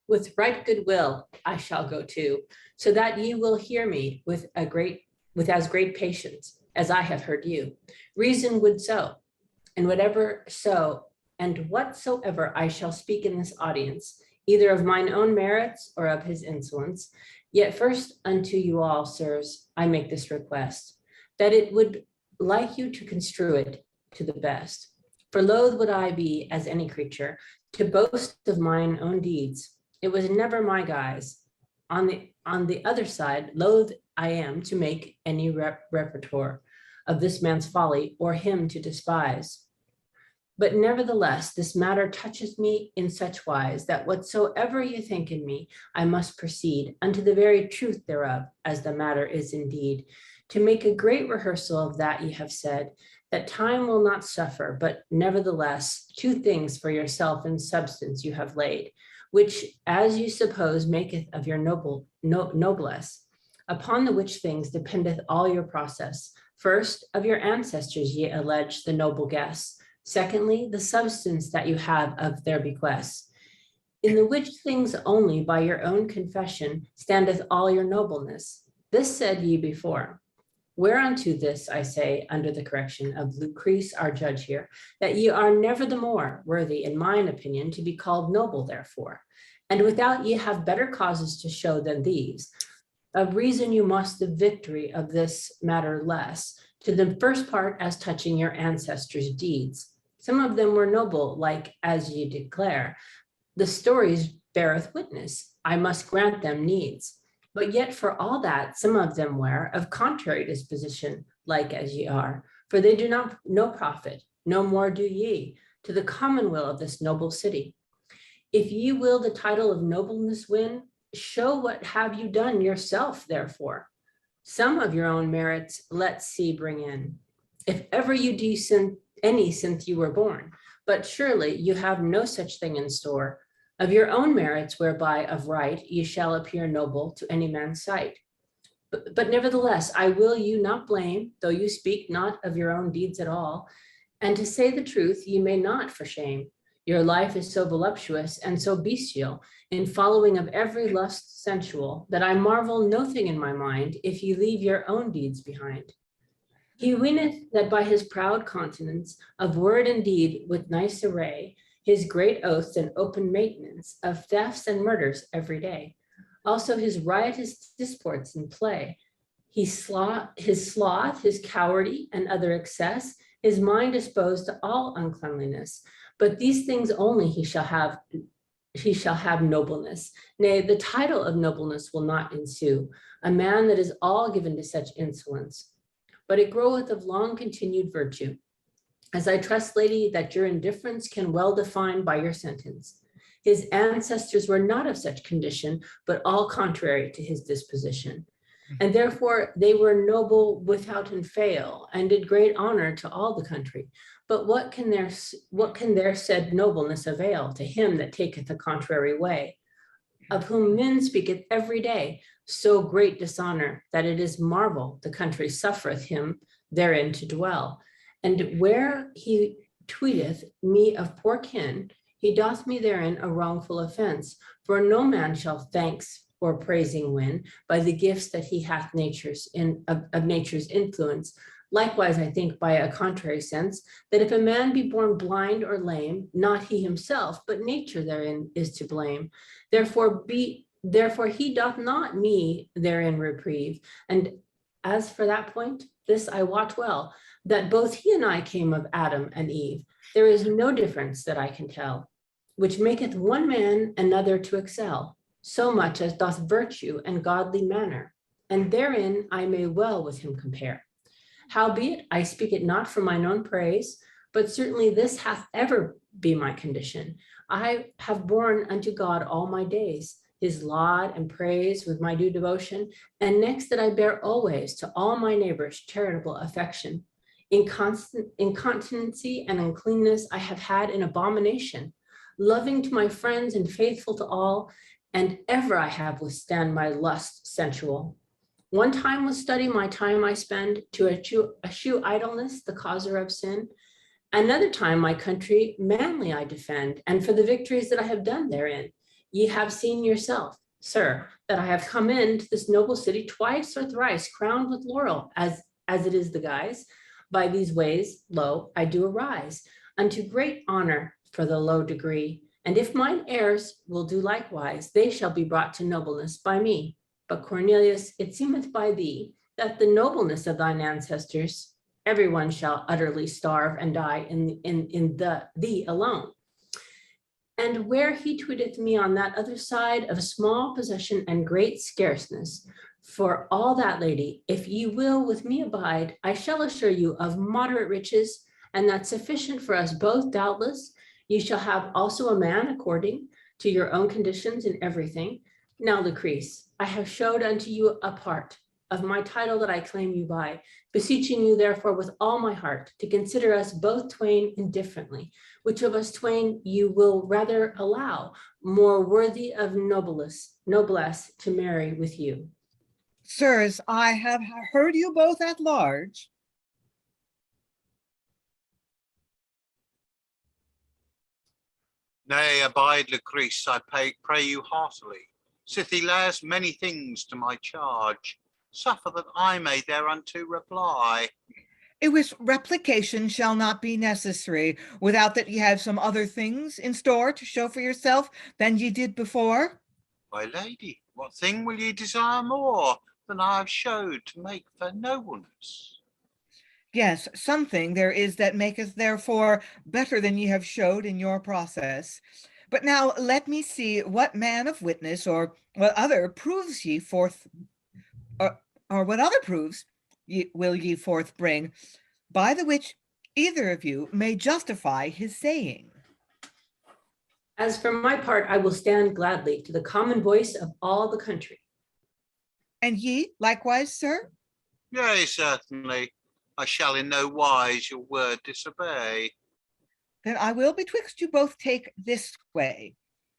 With right good will I shall go too, so that ye will hear me with as great patience as I have heard you. Reason would so, and whatsoever I shall speak in this audience, either of mine own merits or of his insolence, yet first unto you all, sirs, I make this request, that it would like you to construe it to the best. For loath would I be, as any creature, to boast of mine own deeds. It was never my guise. On the other side, loath I am to make any repertoire of this man's folly, or him to despise. But nevertheless, this matter toucheth me in such wise, that whatsoever you think in me, I must proceed unto the very truth thereof, as the matter is indeed, to make a great rehearsal of that ye have said, that time will not suffer, but nevertheless, two things for yourself in substance you have laid, which as you suppose maketh of your noblesse, upon the which things dependeth all your process. First, of your ancestors ye allege the noble guests. Secondly, the substance that you have of their bequests. In the which things only by your own confession standeth all your nobleness. This said ye before. Whereunto this I say, under the correction of Lucrece, our judge here, that ye are never the more worthy, in mine opinion, to be called noble therefore. And without ye have better causes to show than these, of reason you must the victory of this matter less, to the first part as touching your ancestors' deeds. Some of them were noble, like as ye declare. The stories beareth witness, I must grant them needs. But yet for all that, some of them were of contrary disposition, like as ye are. For they do not no profit, no more do ye, to the commonweal of this noble city. If ye will the title of nobleness win, show what have you done yourself, therefore. Some of your own merits let's see bring in, if ever you decent any since you were born. But surely you have no such thing in store. Of your own merits, whereby of right ye shall appear noble to any man's sight. But nevertheless, I will you not blame, though you speak not of your own deeds at all. And to say the truth, ye may not for shame. Your life is so voluptuous and so bestial, in following of every lust sensual, that I marvel nothing in my mind, if ye leave your own deeds behind. He weeneth that by his proud continence of word and deed with nice array, his great oaths and open maintenance of thefts and murders every day. Also his riotous disports and play, his sloth, his cowardy and other excess, his mind disposed to all uncleanliness. But these things only he shall have nobleness. Nay, the title of nobleness will not ensue, a man that is all given to such insolence. But it groweth of long continued virtue. As I trust, lady, that your indifference can well define by your sentence. His ancestors were not of such condition, but all contrary to his disposition. And therefore they were noble without and fail, and did great honor to all the country. But what can their said nobleness avail to him that taketh the contrary way, of whom men speaketh every day, so great dishonor that it is marvel the country suffereth him therein to dwell. And where he tweeteth me of poor kin, he doth me therein a wrongful offense. For no man shall thanks or praising win by the gifts that he hath of nature's influence. Likewise, I think by a contrary sense, that if a man be born blind or lame, not he himself, but nature therein is to blame. Therefore he doth not me therein reprieve. And as for that point, this I wot well, that both he and I came of Adam and Eve. There is no difference that I can tell, which maketh one man another to excel, so much as doth virtue and godly manner, and therein I may well with him compare. Howbeit, I speak it not for mine own praise, but certainly this hath ever been my condition. I have borne unto God all my days, his laud and praise with my due devotion, and next that I bear always to all my neighbors charitable affection. Incontinency and uncleanness I have had in abomination, loving to my friends and faithful to all, and ever I have withstand my lust sensual. One time with study my time I spend, to eschew idleness, the causer of sin. Another time my country manly I defend, and for the victories that I have done therein. Ye have seen yourself, sir, that I have come into this noble city twice or thrice, crowned with laurel, as it is the guise. By these ways, lo, I do arise, unto great honor for the low degree. And if mine heirs will do likewise, they shall be brought to nobleness by me. But Cornelius, it seemeth by thee, that the nobleness of thine ancestors, everyone shall utterly starve and die in thee alone. And where he tweeteth me on that other side of small possession and great scarceness, for all that, lady, if ye will with me abide, I shall assure you of moderate riches, and that sufficient for us both, doubtless. Ye shall have also a man according to your own conditions in everything. Now, Lucrece, I have showed unto you a part, of my title that I claim you by, beseeching you therefore with all my heart to consider us both twain indifferently, which of us twain you will rather allow more worthy of noblesse to marry with you. Sirs, I have heard you both at large. Nay, abide, Lucrece, I pray you heartily. Sith he layers many things to my charge, suffer that I may thereunto reply. It was replication shall not be necessary, without that ye have some other things in store to show for yourself than ye did before. My lady, what thing will ye desire more than I have showed to make for nobleness? Yes, something there is that maketh therefore better than ye have showed in your process. But now let me see what man of witness or what other proofs ye forth, or what other proofs will ye forth bring, by the which either of you may justify his saying. As for my part, I will stand gladly to the common voice of all the country. And ye likewise, sir? Yea, certainly. I shall in no wise your word disobey. Then I will betwixt you both take this way.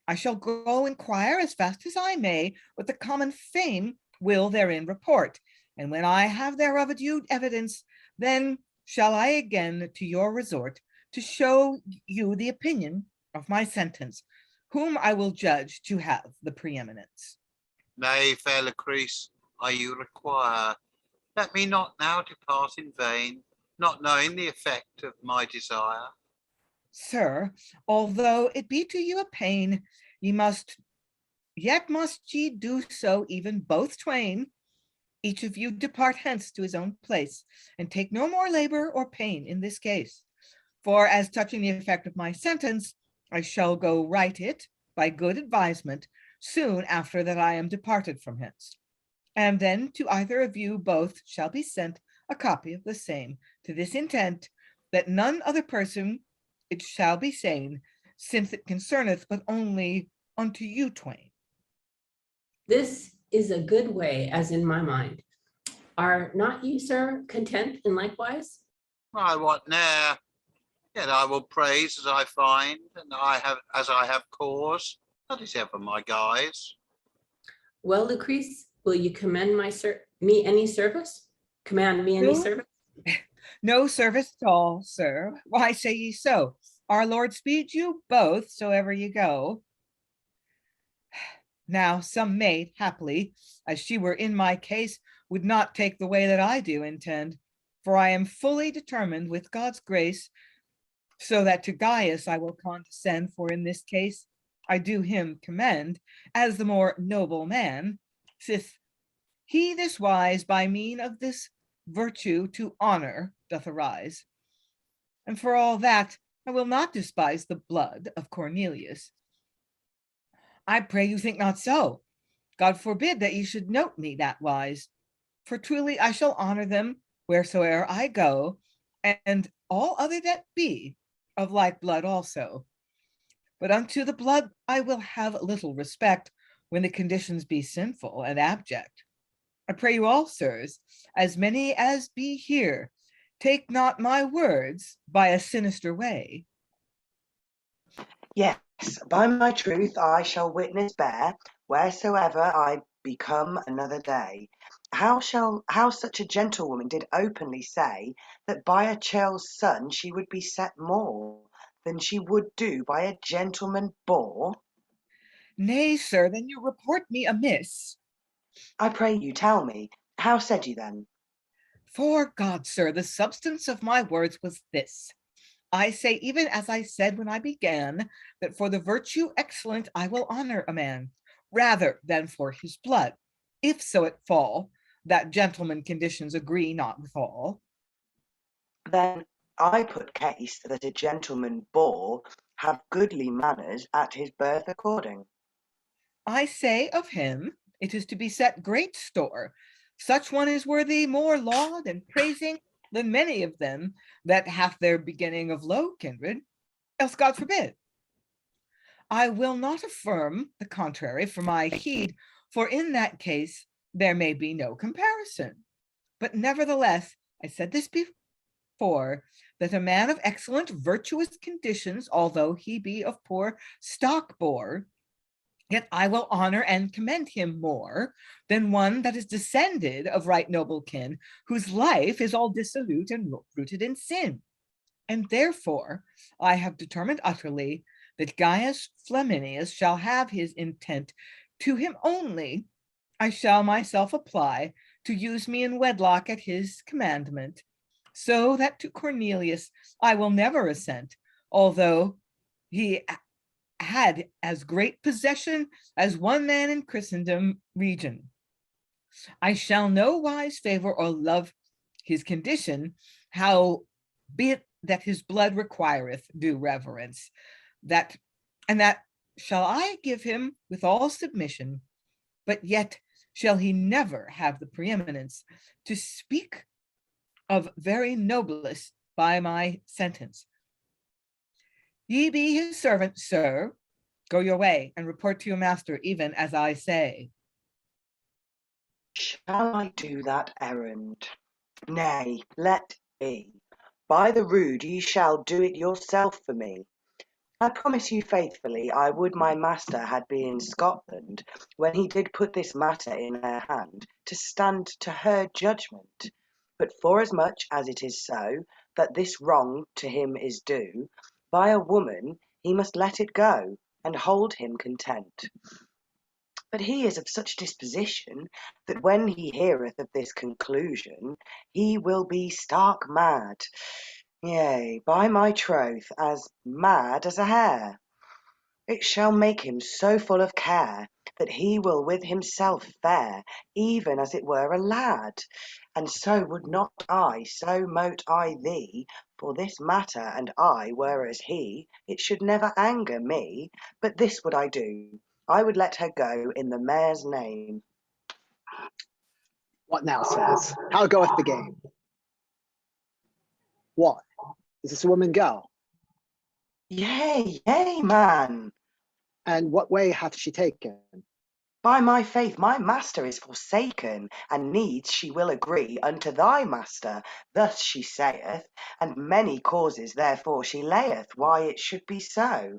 I shall go inquire as fast as I may what the common fame will therein report. And when I have thereof due evidence, then shall I again to your resort to show you the opinion of my sentence, whom I will judge to have the preeminence. Nay, fair Lucrece, I you require. Let me not now depart in vain, not knowing the effect of my desire. Sir, although it be to you a pain, yet must ye do so even both twain. Each of you depart hence to his own place, and take no more labor or pain in this case. For as touching the effect of my sentence, I shall go write it by good advisement soon after that I am departed from hence. And then to either of you both shall be sent a copy of the same, to this intent, that none other person it shall be seen, since it concerneth but only unto you twain. This is a good way, as in my mind. Are not you, sir, content in likewise? I wot ne'er, yet I will praise as I find, and as I have cause. That is ever my guise. Well, Lucrece, will you commend me any service? Command me any No. service? No service at all, sir. Why say ye so? Our Lord speed you both, so ever ye go. Now some maid, happily, as she were in my case, would not take the way that I do intend, for I am fully determined with God's grace, so that to Gaius I will condescend, for in this case I do him commend, as the more noble man, sith he this wise by mean of this virtue to honor doth arise. And for all that, I will not despise the blood of Cornelius. I pray you think not so. God forbid that ye should note me that wise. For truly I shall honor them wheresoe'er I go, and all other that be of like blood also. But unto the blood I will have little respect when the conditions be sinful and abject. I pray you all, sirs, as many as be here, take not my words by a sinister way. Yes, by my truth I shall witness bear, wheresoever I become another day. How such a gentlewoman did openly say that by a churl's son she would be set more than she would do by a gentleman boor? Nay, sir, then you report me amiss. I pray you tell me, how said you then? For God, sir, the substance of my words was this. I say, even as I said when I began, that for the virtue excellent I will honor a man, rather than for his blood, if so it fall, that gentleman conditions agree not withal. Then I put case that a gentleman boor have goodly manners at his birth according. I say of him, it is to be set great store. Such one is worthy more laud and praising than many of them that hath their beginning of low kindred, else God forbid. I will not affirm the contrary for my heed, for in that case there may be no comparison. But nevertheless, I said this before, that a man of excellent virtuous conditions, although he be of poor stock bore, yet I will honor and commend him more than one that is descended of right noble kin, whose life is all dissolute and rooted in sin. And therefore I have determined utterly that Gaius Flaminius shall have his intent. To him only I shall myself apply to use me in wedlock at his commandment, so that to Cornelius I will never assent, although he had as great possession as one man in Christendom region. I shall no wise favor or love his condition, how be it that his blood requireth due reverence, that shall I give him with all submission, but yet shall he never have the preeminence to speak of very noblest by my sentence. Ye be his servant, sir. Go your way and report to your master, even as I say. Shall I do that errand? Nay, let be. By the rood ye shall do it yourself for me. I promise you faithfully, I would my master had been in Scotland when he did put this matter in her hand to stand to her judgment. But forasmuch as it is so, that this wrong to him is due, by a woman he must let it go, and hold him content. But he is of such disposition, that when he heareth of this conclusion, he will be stark mad. Yea, by my troth, as mad as a hare. It shall make him so full of care, that he will with himself fare, even as it were a lad. And so would not I, so mote I thee, for this matter, and I were as he, it should never anger me. But this would I do, I would let her go in the mayor's name. What now, sirs? How goeth the game? What? Is this a woman girl? Yea, yea, man. And what way hath she taken? By my faith, my master is forsaken, and needs she will agree unto thy master. Thus she saith, and many causes therefore she layeth why it should be so.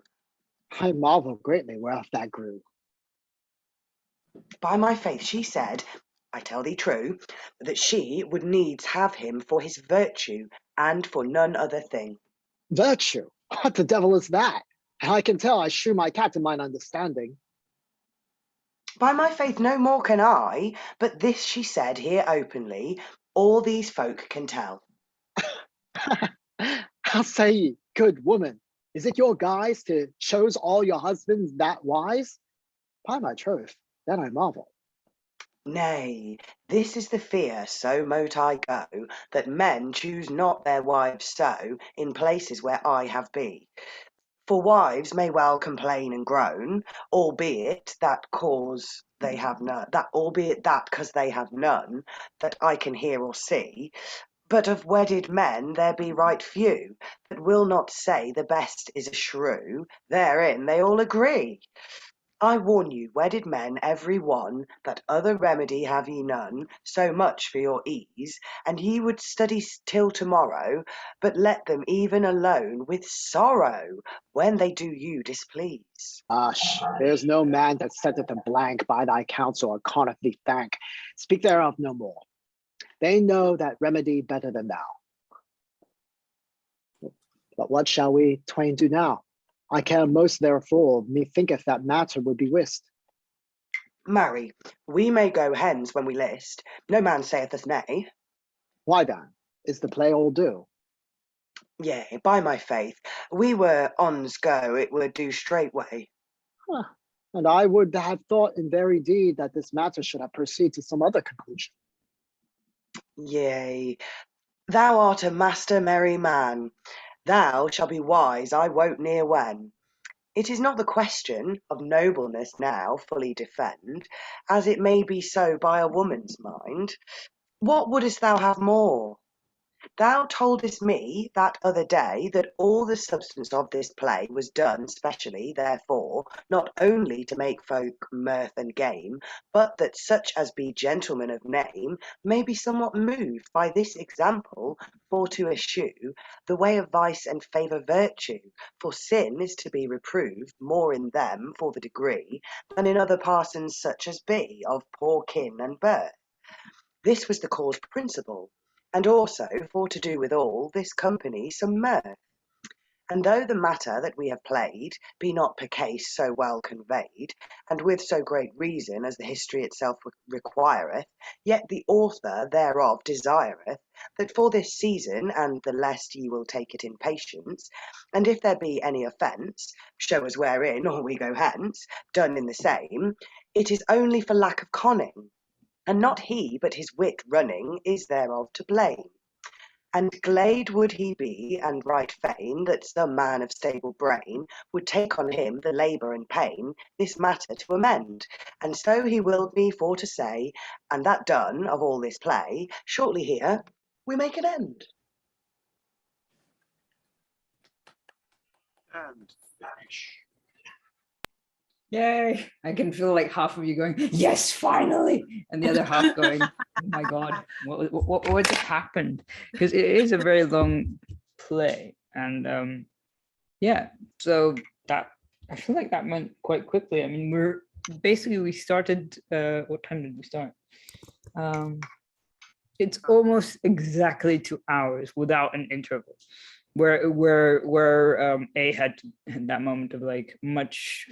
I marvel greatly whereof that grew. By my faith, she said, I tell thee true, that she would needs have him for his virtue, and for none other thing. Virtue? What the devil is that? And I can tell I shew my cat in mine understanding. By my faith, no more can I, but this she said here openly, all these folk can tell. How say ye, good woman? Is it your guise to chose all your husbands that wise? By my troth, then I marvel. Nay, this is the fear, so mote I go, that men choose not their wives so in places where I have been. For wives may well complain and groan, albeit that cause they have none, cause they have none, that I can hear or see. But of wedded men there be right few, that will not say the best is a shrew, therein they all agree. I warn you, wedded men, every one, that other remedy have ye none, so much for your ease, and ye would study till tomorrow, but let them even alone with sorrow, when they do you displease. Hush, there's no man that setteth a blank by thy counsel or conneth thee thank. Speak thereof no more. They know that remedy better than thou. But what shall we twain do now? I care most therefore, methinketh that matter would be wist. Marry, we may go hence when we list, no man saith us nay. Why then? Is the play all due? Yea, by my faith, we were on's go, it would do straightway. Huh. And I would have thought in very deed that this matter should have proceeded to some other conclusion. Yea, thou art a master merry man. Thou shalt be wise, I wot near when. It is not the question of nobleness now fully defend, as it may be so by a woman's mind. What wouldst thou have more? Thou toldest me that other day that all the substance of this play was done specially, therefore, not only to make folk mirth and game, but that such as be gentlemen of name may be somewhat moved by this example, for to eschew the way of vice and favour virtue. For sin is to be reproved more in them for the degree than in other parsons such as be of poor kin and birth. This was the cause principal, and also for to do with all this company some mirth. And though the matter that we have played be not per case so well conveyed, and with so great reason as the history itself requireth, yet the author thereof desireth that for this season, and the lest ye will take it in patience, and if there be any offence, show us wherein, or we go hence, done in the same, it is only for lack of conning, and not he, but his wit running, is thereof to blame. And glad would he be, and right fain, that some man of stable brain would take on him the labour and pain this matter to amend. And so he willed me for to say, and that done of all this play, shortly here we make an end. And finish. Yay! I can feel like half of you going, yes, finally, and the other half going, oh my god, what just happened? Because it is a very long play, and yeah, so that I feel like that went quite quickly. I mean, we started. What time did we start? It's almost exactly 2 hours without an interval. Where A had that moment of like much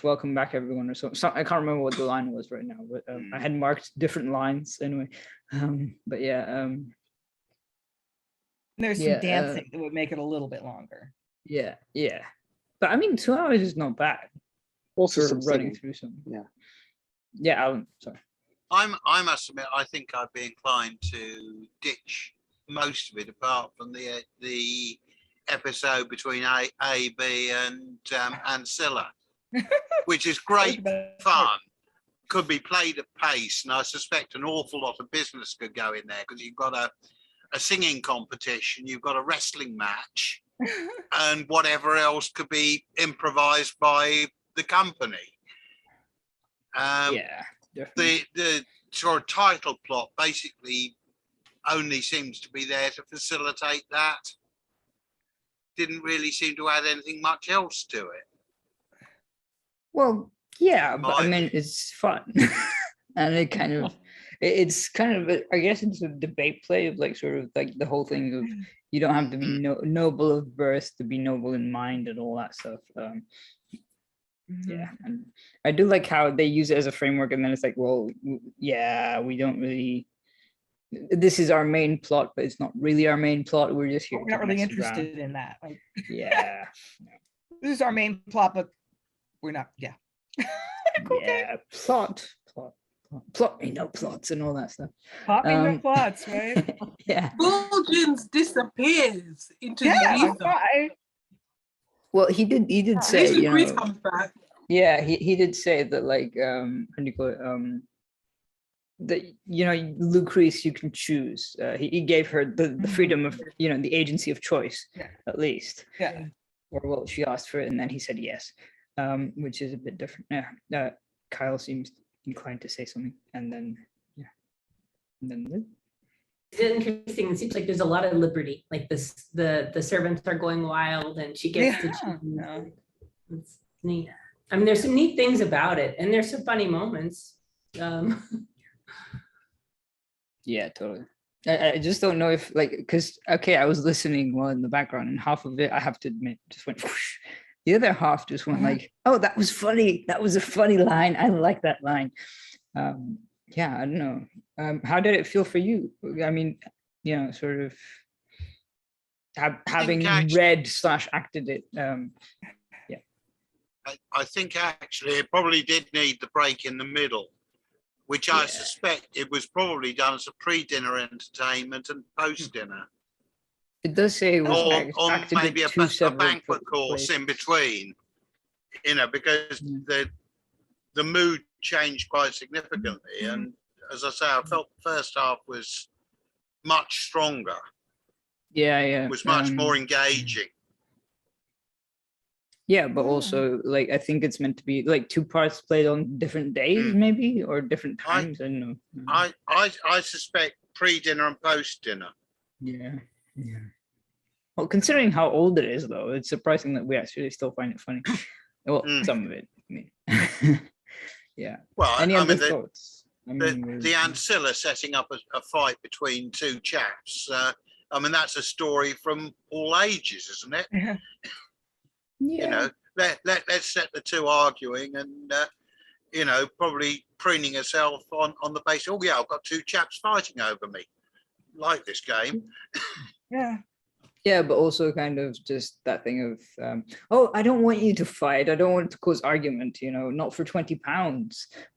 welcome back everyone or so I can't remember what the line was right now, but I had marked different lines anyway. But yeah, there's some dancing that would make it a little bit longer. Yeah, but I mean 2 hours is not bad. Also for some running singing. through some. Yeah. Alan, sorry. I must admit, I think I'd be inclined to ditch most of it, apart from the episode between AB and Ancilla, which is great fun. Could be played at pace, and I suspect an awful lot of business could go in there because you've got a singing competition, you've got a wrestling match, and whatever else could be improvised by the company. Yeah, definitely. The sort of title plot basically only seems to be there to facilitate that. Didn't really seem to add anything much else to it. Well, yeah, but I mean, it's fun. And it kind of, it's kind of, I guess it's a debate play of like sort of like the whole thing of you don't have to be noble of birth to be noble in mind and all that stuff. Yeah, and I do like how they use it as a framework, and then it's like, well, yeah, we don't really. This is our main plot, but it's not really our main plot. We're just here. We're not really interested in that. Like, yeah, this is our main plot, but we're not. Yeah. Okay. Yeah, plot me no plots and all that stuff. Plot me no plots, right? Yeah. Fulgens disappears into the ether. Well, he did say, you know, comes back. Yeah, he did say that, like, how do you call it? That, you know, Lucrece, you can choose. He gave her the freedom of, you know, the agency of choice, at least. Yeah. Or, well, she asked for it, and then he said yes, which is a bit different. Yeah. Kyle seems inclined to say something, and then, yeah. And then Lynn. It's interesting. It seems like there's a lot of liberty. Like this, the servants are going wild, and she gets to choose. It's neat. I mean, there's some neat things about it, and there's some funny moments. Yeah, totally. I just don't know if, like, because okay, I was listening while in the background, and half of it, I have to admit, just went whoosh. The other half just went like, oh, that was funny. That was a funny line. I like that line. Yeah, I don't know. How did it feel for you? I mean, you know, sort of having read / acted it. Yeah. I think actually it probably did need the break in the middle, which I suspect it was probably done as a pre-dinner entertainment and post-dinner. It does say it was or acted maybe at a banquet course in between, you know, because the mood changed quite significantly. And as I say, I felt the first half was much stronger. Yeah. Was much more engaging. Yeah, but also like I think it's meant to be like two parts played on different days, maybe, or different times. I don't know. I suspect pre-dinner and post-dinner. Yeah. Well, considering how old it is, though, it's surprising that we actually still find it funny. Well, some of it. I mean, yeah. Well, Any other thoughts? The Ancilla setting up a fight between two chaps. I mean, that's a story from all ages, isn't it? Yeah. You know, let's set the two arguing and, you know, probably preening herself on the basis, oh, yeah, I've got two chaps fighting over me. Like this game. Yeah, but also kind of just that thing of, oh, I don't want you to fight. I don't want it to cause argument, you know, not for £20,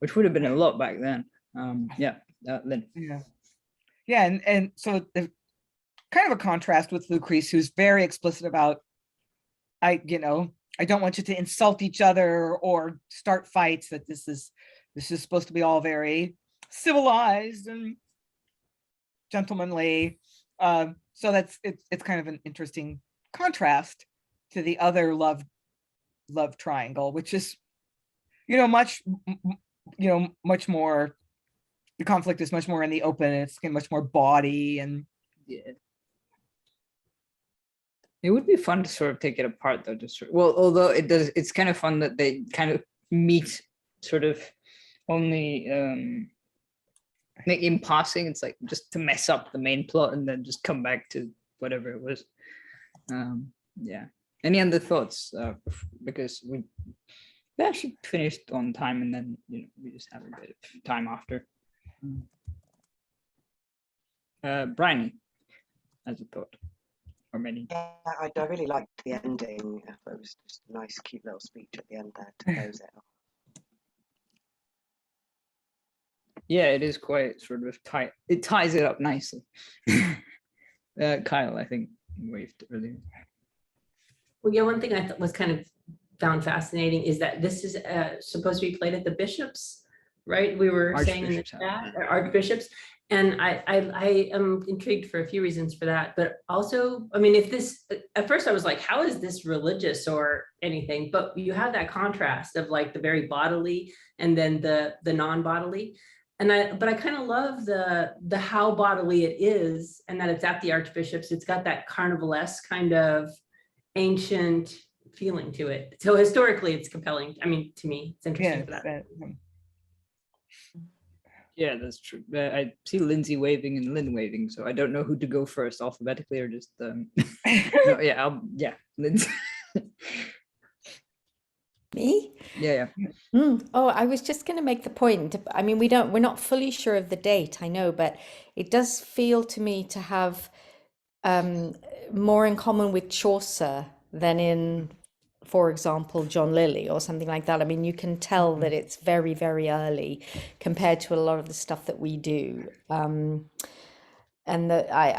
which would have been a lot back then. Lynn. Yeah, and so the kind of a contrast with Lucrece, who's very explicit about, I don't want you to insult each other or start fights, that this is supposed to be all very civilized and gentlemanly. So it's kind of an interesting contrast to the other love triangle, which is, much more, the conflict is much more in the open. It's much more bawdy and It would be fun to sort of take it apart, though. Although it's kind of fun that they kind of meet sort of only like in passing. It's like just to mess up the main plot and then just come back to whatever it was. Any other thoughts? Because we actually finished on time, and then we just have a bit of time after. Briony, as a thought. Or many. Yeah, I really liked the ending. It was just a nice, cute little speech at the end there to close it off. Yeah, it is quite sort of tight. It ties it up nicely. Kyle, I think, waved earlier. Well, yeah, one thing I was kind of found fascinating is that this is supposed to be played at the bishops, right? We were saying in the chat, archbishops. And I am intrigued for a few reasons for that, but also, I mean, if this, at first I was like, how is this religious or anything? But you have that contrast of like the very bodily and then the non-bodily. But I kind of love the how bodily it is, and that it's at the archbishops. It's got that carnivalesque kind of ancient feeling to it. So historically it's compelling. I mean, to me, it's interesting for that. Yeah, that's true. I see Lynsey waving and Lynn waving, so I don't know who to go first, alphabetically or just. Lynsey. Me? Yeah. Oh, I was just going to make the point. I mean, we're not fully sure of the date, I know, but it does feel to me to have more in common with Chaucer than in, for example, John Lilly or something like that. I mean, you can tell that it's very, very early compared to a lot of the stuff that we do. I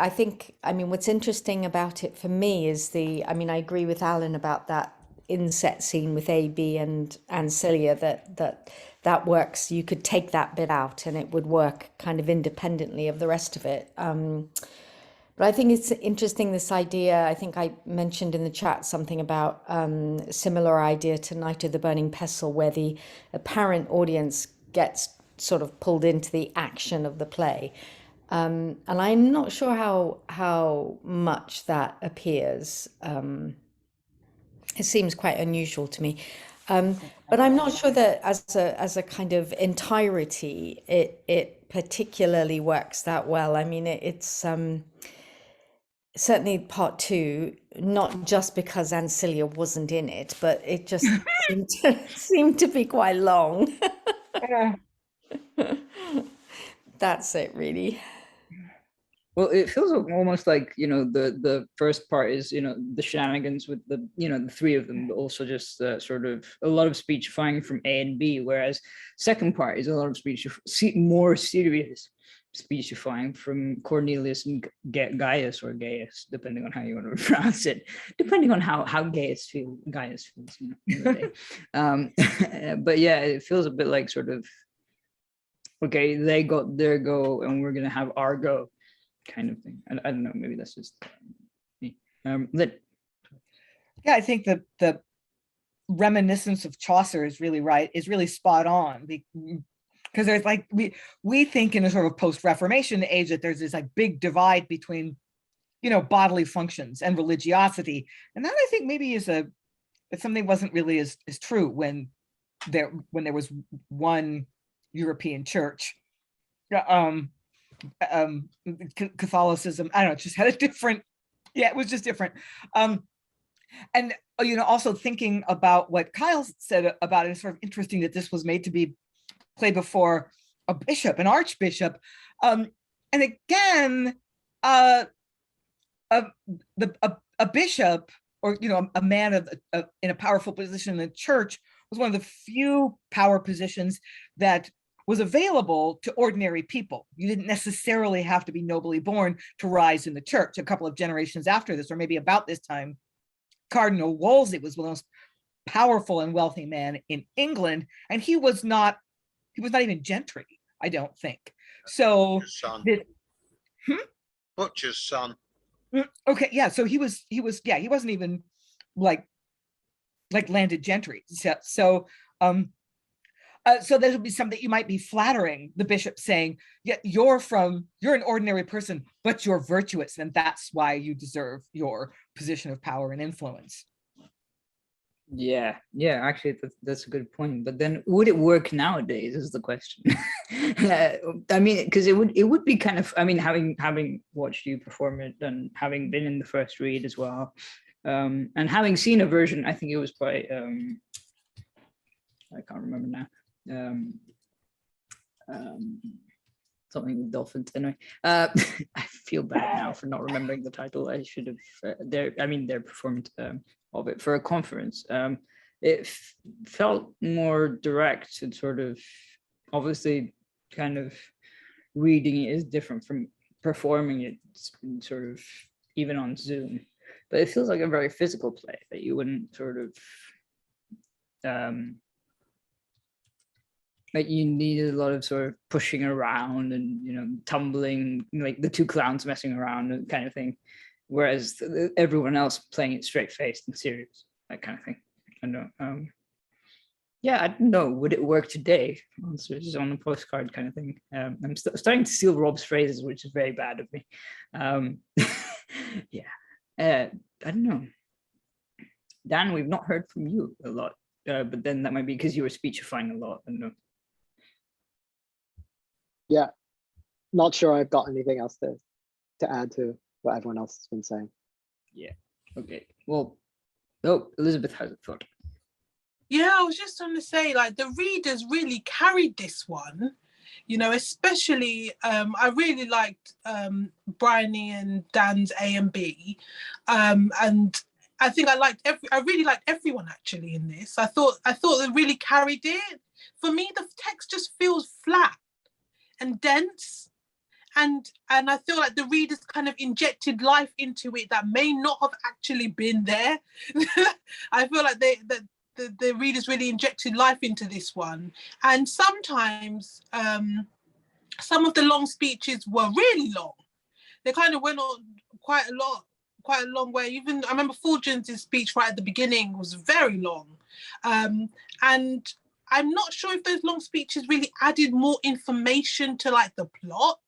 think, I mean, what's interesting about it for me is I agree with Alan about that inset scene with AB and Ancilla, that works. You could take that bit out and it would work kind of independently of the rest of it. But I think it's interesting, this idea. I think I mentioned in the chat something about similar idea to Night of the Burning Pestle, where the apparent audience gets sort of pulled into the action of the play. And I'm not sure how much that appears. It seems quite unusual to me. But I'm not sure that as a kind of entirety, it particularly works that well. I mean, it's certainly part two, not just because Ancilla wasn't in it, but it just seemed to be quite long. That's it, really. Well, it feels almost like, the first part is, the shenanigans with the three of them, but also just sort of a lot of speechifying from A and B, whereas second part is a lot of more serious speechifying from Cornelius and Gaius, or Gaius, depending on how you want to pronounce it, depending on how Gaius feels. But yeah, it feels a bit like sort of, okay, they got their go and we're going to have our go. kind of thing. I don't know, maybe that's just me. Lynn. Yeah, I think the reminiscence of Chaucer is really right, is really spot on, because there's like we think in a sort of post-Reformation age that there's this like big divide between, you know, bodily functions and religiosity, and that I think maybe is something wasn't really as true when there was one European church. Catholicism, I don't know, it just had a different, it was just different. And you know, also thinking about what Kyle said about it, it's sort of interesting that this was made to be played before a bishop, an archbishop, and again, a bishop, or you know, a man in a powerful position in the church, was one of the few power positions that was available to ordinary people. You didn't necessarily have to be nobly born to rise in the church. A couple of generations after this, or maybe about this time, Cardinal Wolsey was the most powerful and wealthy man in England, and he was not even gentry, I don't think. So Butcher's son. Okay, yeah. So he wasn't even like landed gentry. So that would be something you might be flattering the bishop, saying, yeah, you're an ordinary person, but you're virtuous, and that's why you deserve your position of power and influence. Yeah, actually that's a good point. But then would it work nowadays is the question. I mean, because it would be kind of, I mean, having watched you perform it and having been in the first read as well, and having seen a version, I think it was by I can't remember now. Something with dolphins. Anyway, I feel bad now for not remembering the title. I should have. Their performance of it for a conference. It felt more direct and sort of, obviously, kind of reading it is different from performing it, sort of even on Zoom. But it feels like a very physical play that you wouldn't sort of. Like you needed a lot of sort of pushing around and, you know, tumbling, like the two clowns messing around and kind of thing, whereas everyone else playing it straight faced and serious, that kind of thing. I don't know. Yeah, I don't know. Would it work today? So just on a postcard kind of thing. I'm starting to steal Rob's phrases, which is very bad of me. I don't know. Dan, we've not heard from you a lot, but then that might be because you were speechifying a lot. I don't know. Yeah, not sure I've got anything else to add to what everyone else has been saying. Yeah, okay. Well, Elizabeth has a thought. Yeah, I was just going to say, like, the readers really carried this one, you know, especially, I really liked Briony and Dan's A and B, and I think I really liked everyone actually in this. I thought they really carried it. For me, the text just feels flat and dense, and I feel like the readers kind of injected life into it that may not have actually been there. I feel like the readers really injected life into this one, and sometimes some of the long speeches were really long. They kind of went on quite a long way. Even I remember Fulgens' speech right at the beginning was very long, and I'm not sure if those long speeches really added more information to like the plot.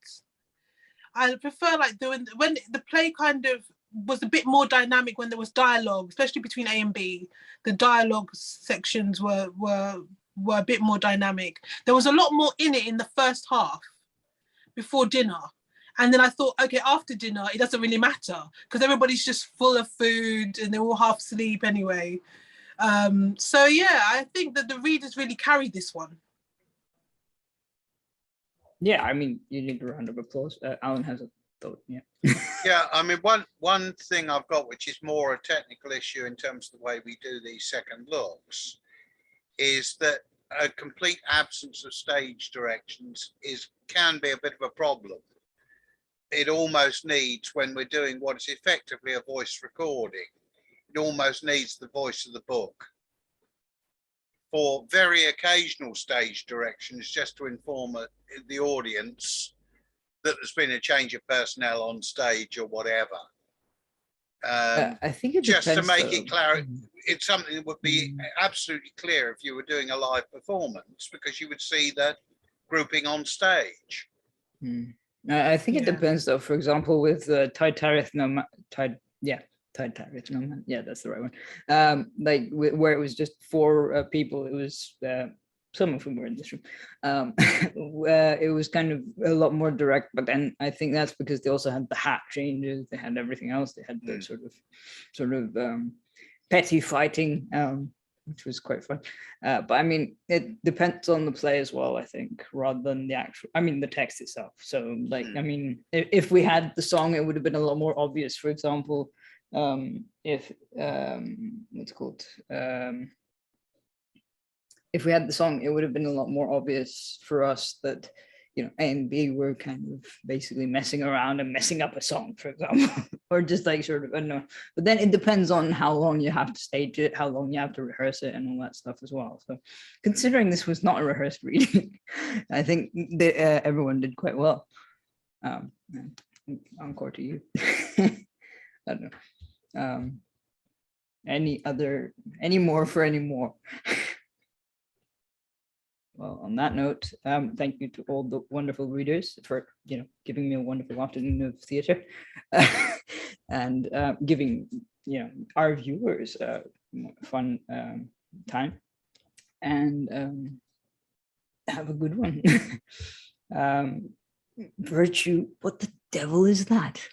I prefer like when the play kind of was a bit more dynamic when there was dialogue, especially between A and B. The dialogue sections were a bit more dynamic. There was a lot more in it in the first half before dinner. And then I thought, okay, after dinner, it doesn't really matter because everybody's just full of food and they're all half asleep anyway. So yeah, I think that the readers really carried this one. Yeah, I mean, you need a round of applause. Alan has a thought, yeah. Yeah, I mean, one thing I've got, which is more a technical issue in terms of the way we do these second looks, is that a complete absence of stage directions can be a bit of a problem. It almost needs, when we're doing what is effectively a voice recording, it almost needs the voice of the book. For very occasional stage directions, just to inform the audience that there's been a change of personnel on stage or whatever. I think it Just to depends, make though. it clear, it's something that would be absolutely clear if you were doing a live performance, because you would see the grouping on stage. I think it Yeah. depends, though. For example, with Tide Tarith Nomad, Tide Tarith Nomad, yeah, that's the right one. Like where it was just 4 people, it was some of whom were in this room. It was kind of a lot more direct, but then I think that's because they also had the hat changes, they had everything else, they had the sort of petty fighting, which was quite fun. But I mean, it depends on the play as well, I think, rather than the text itself. So like, I mean, if we had the song, it would have been a lot more obvious. For example, if we had the song, it would have been a lot more obvious for us that, you know, A and B were kind of basically messing around and messing up a song, for example, or just like sort of, I don't know. But then it depends on how long you have to stage it, how long you have to rehearse it, and all that stuff as well. So considering this was not a rehearsed reading, I think that everyone did quite well. Encore to you. I don't know. Any more? Well, on that note, thank you to all the wonderful readers for, you know, giving me a wonderful afternoon of theatre, and giving, you know, our viewers a fun time, and have a good one. Virtue, what the devil is that?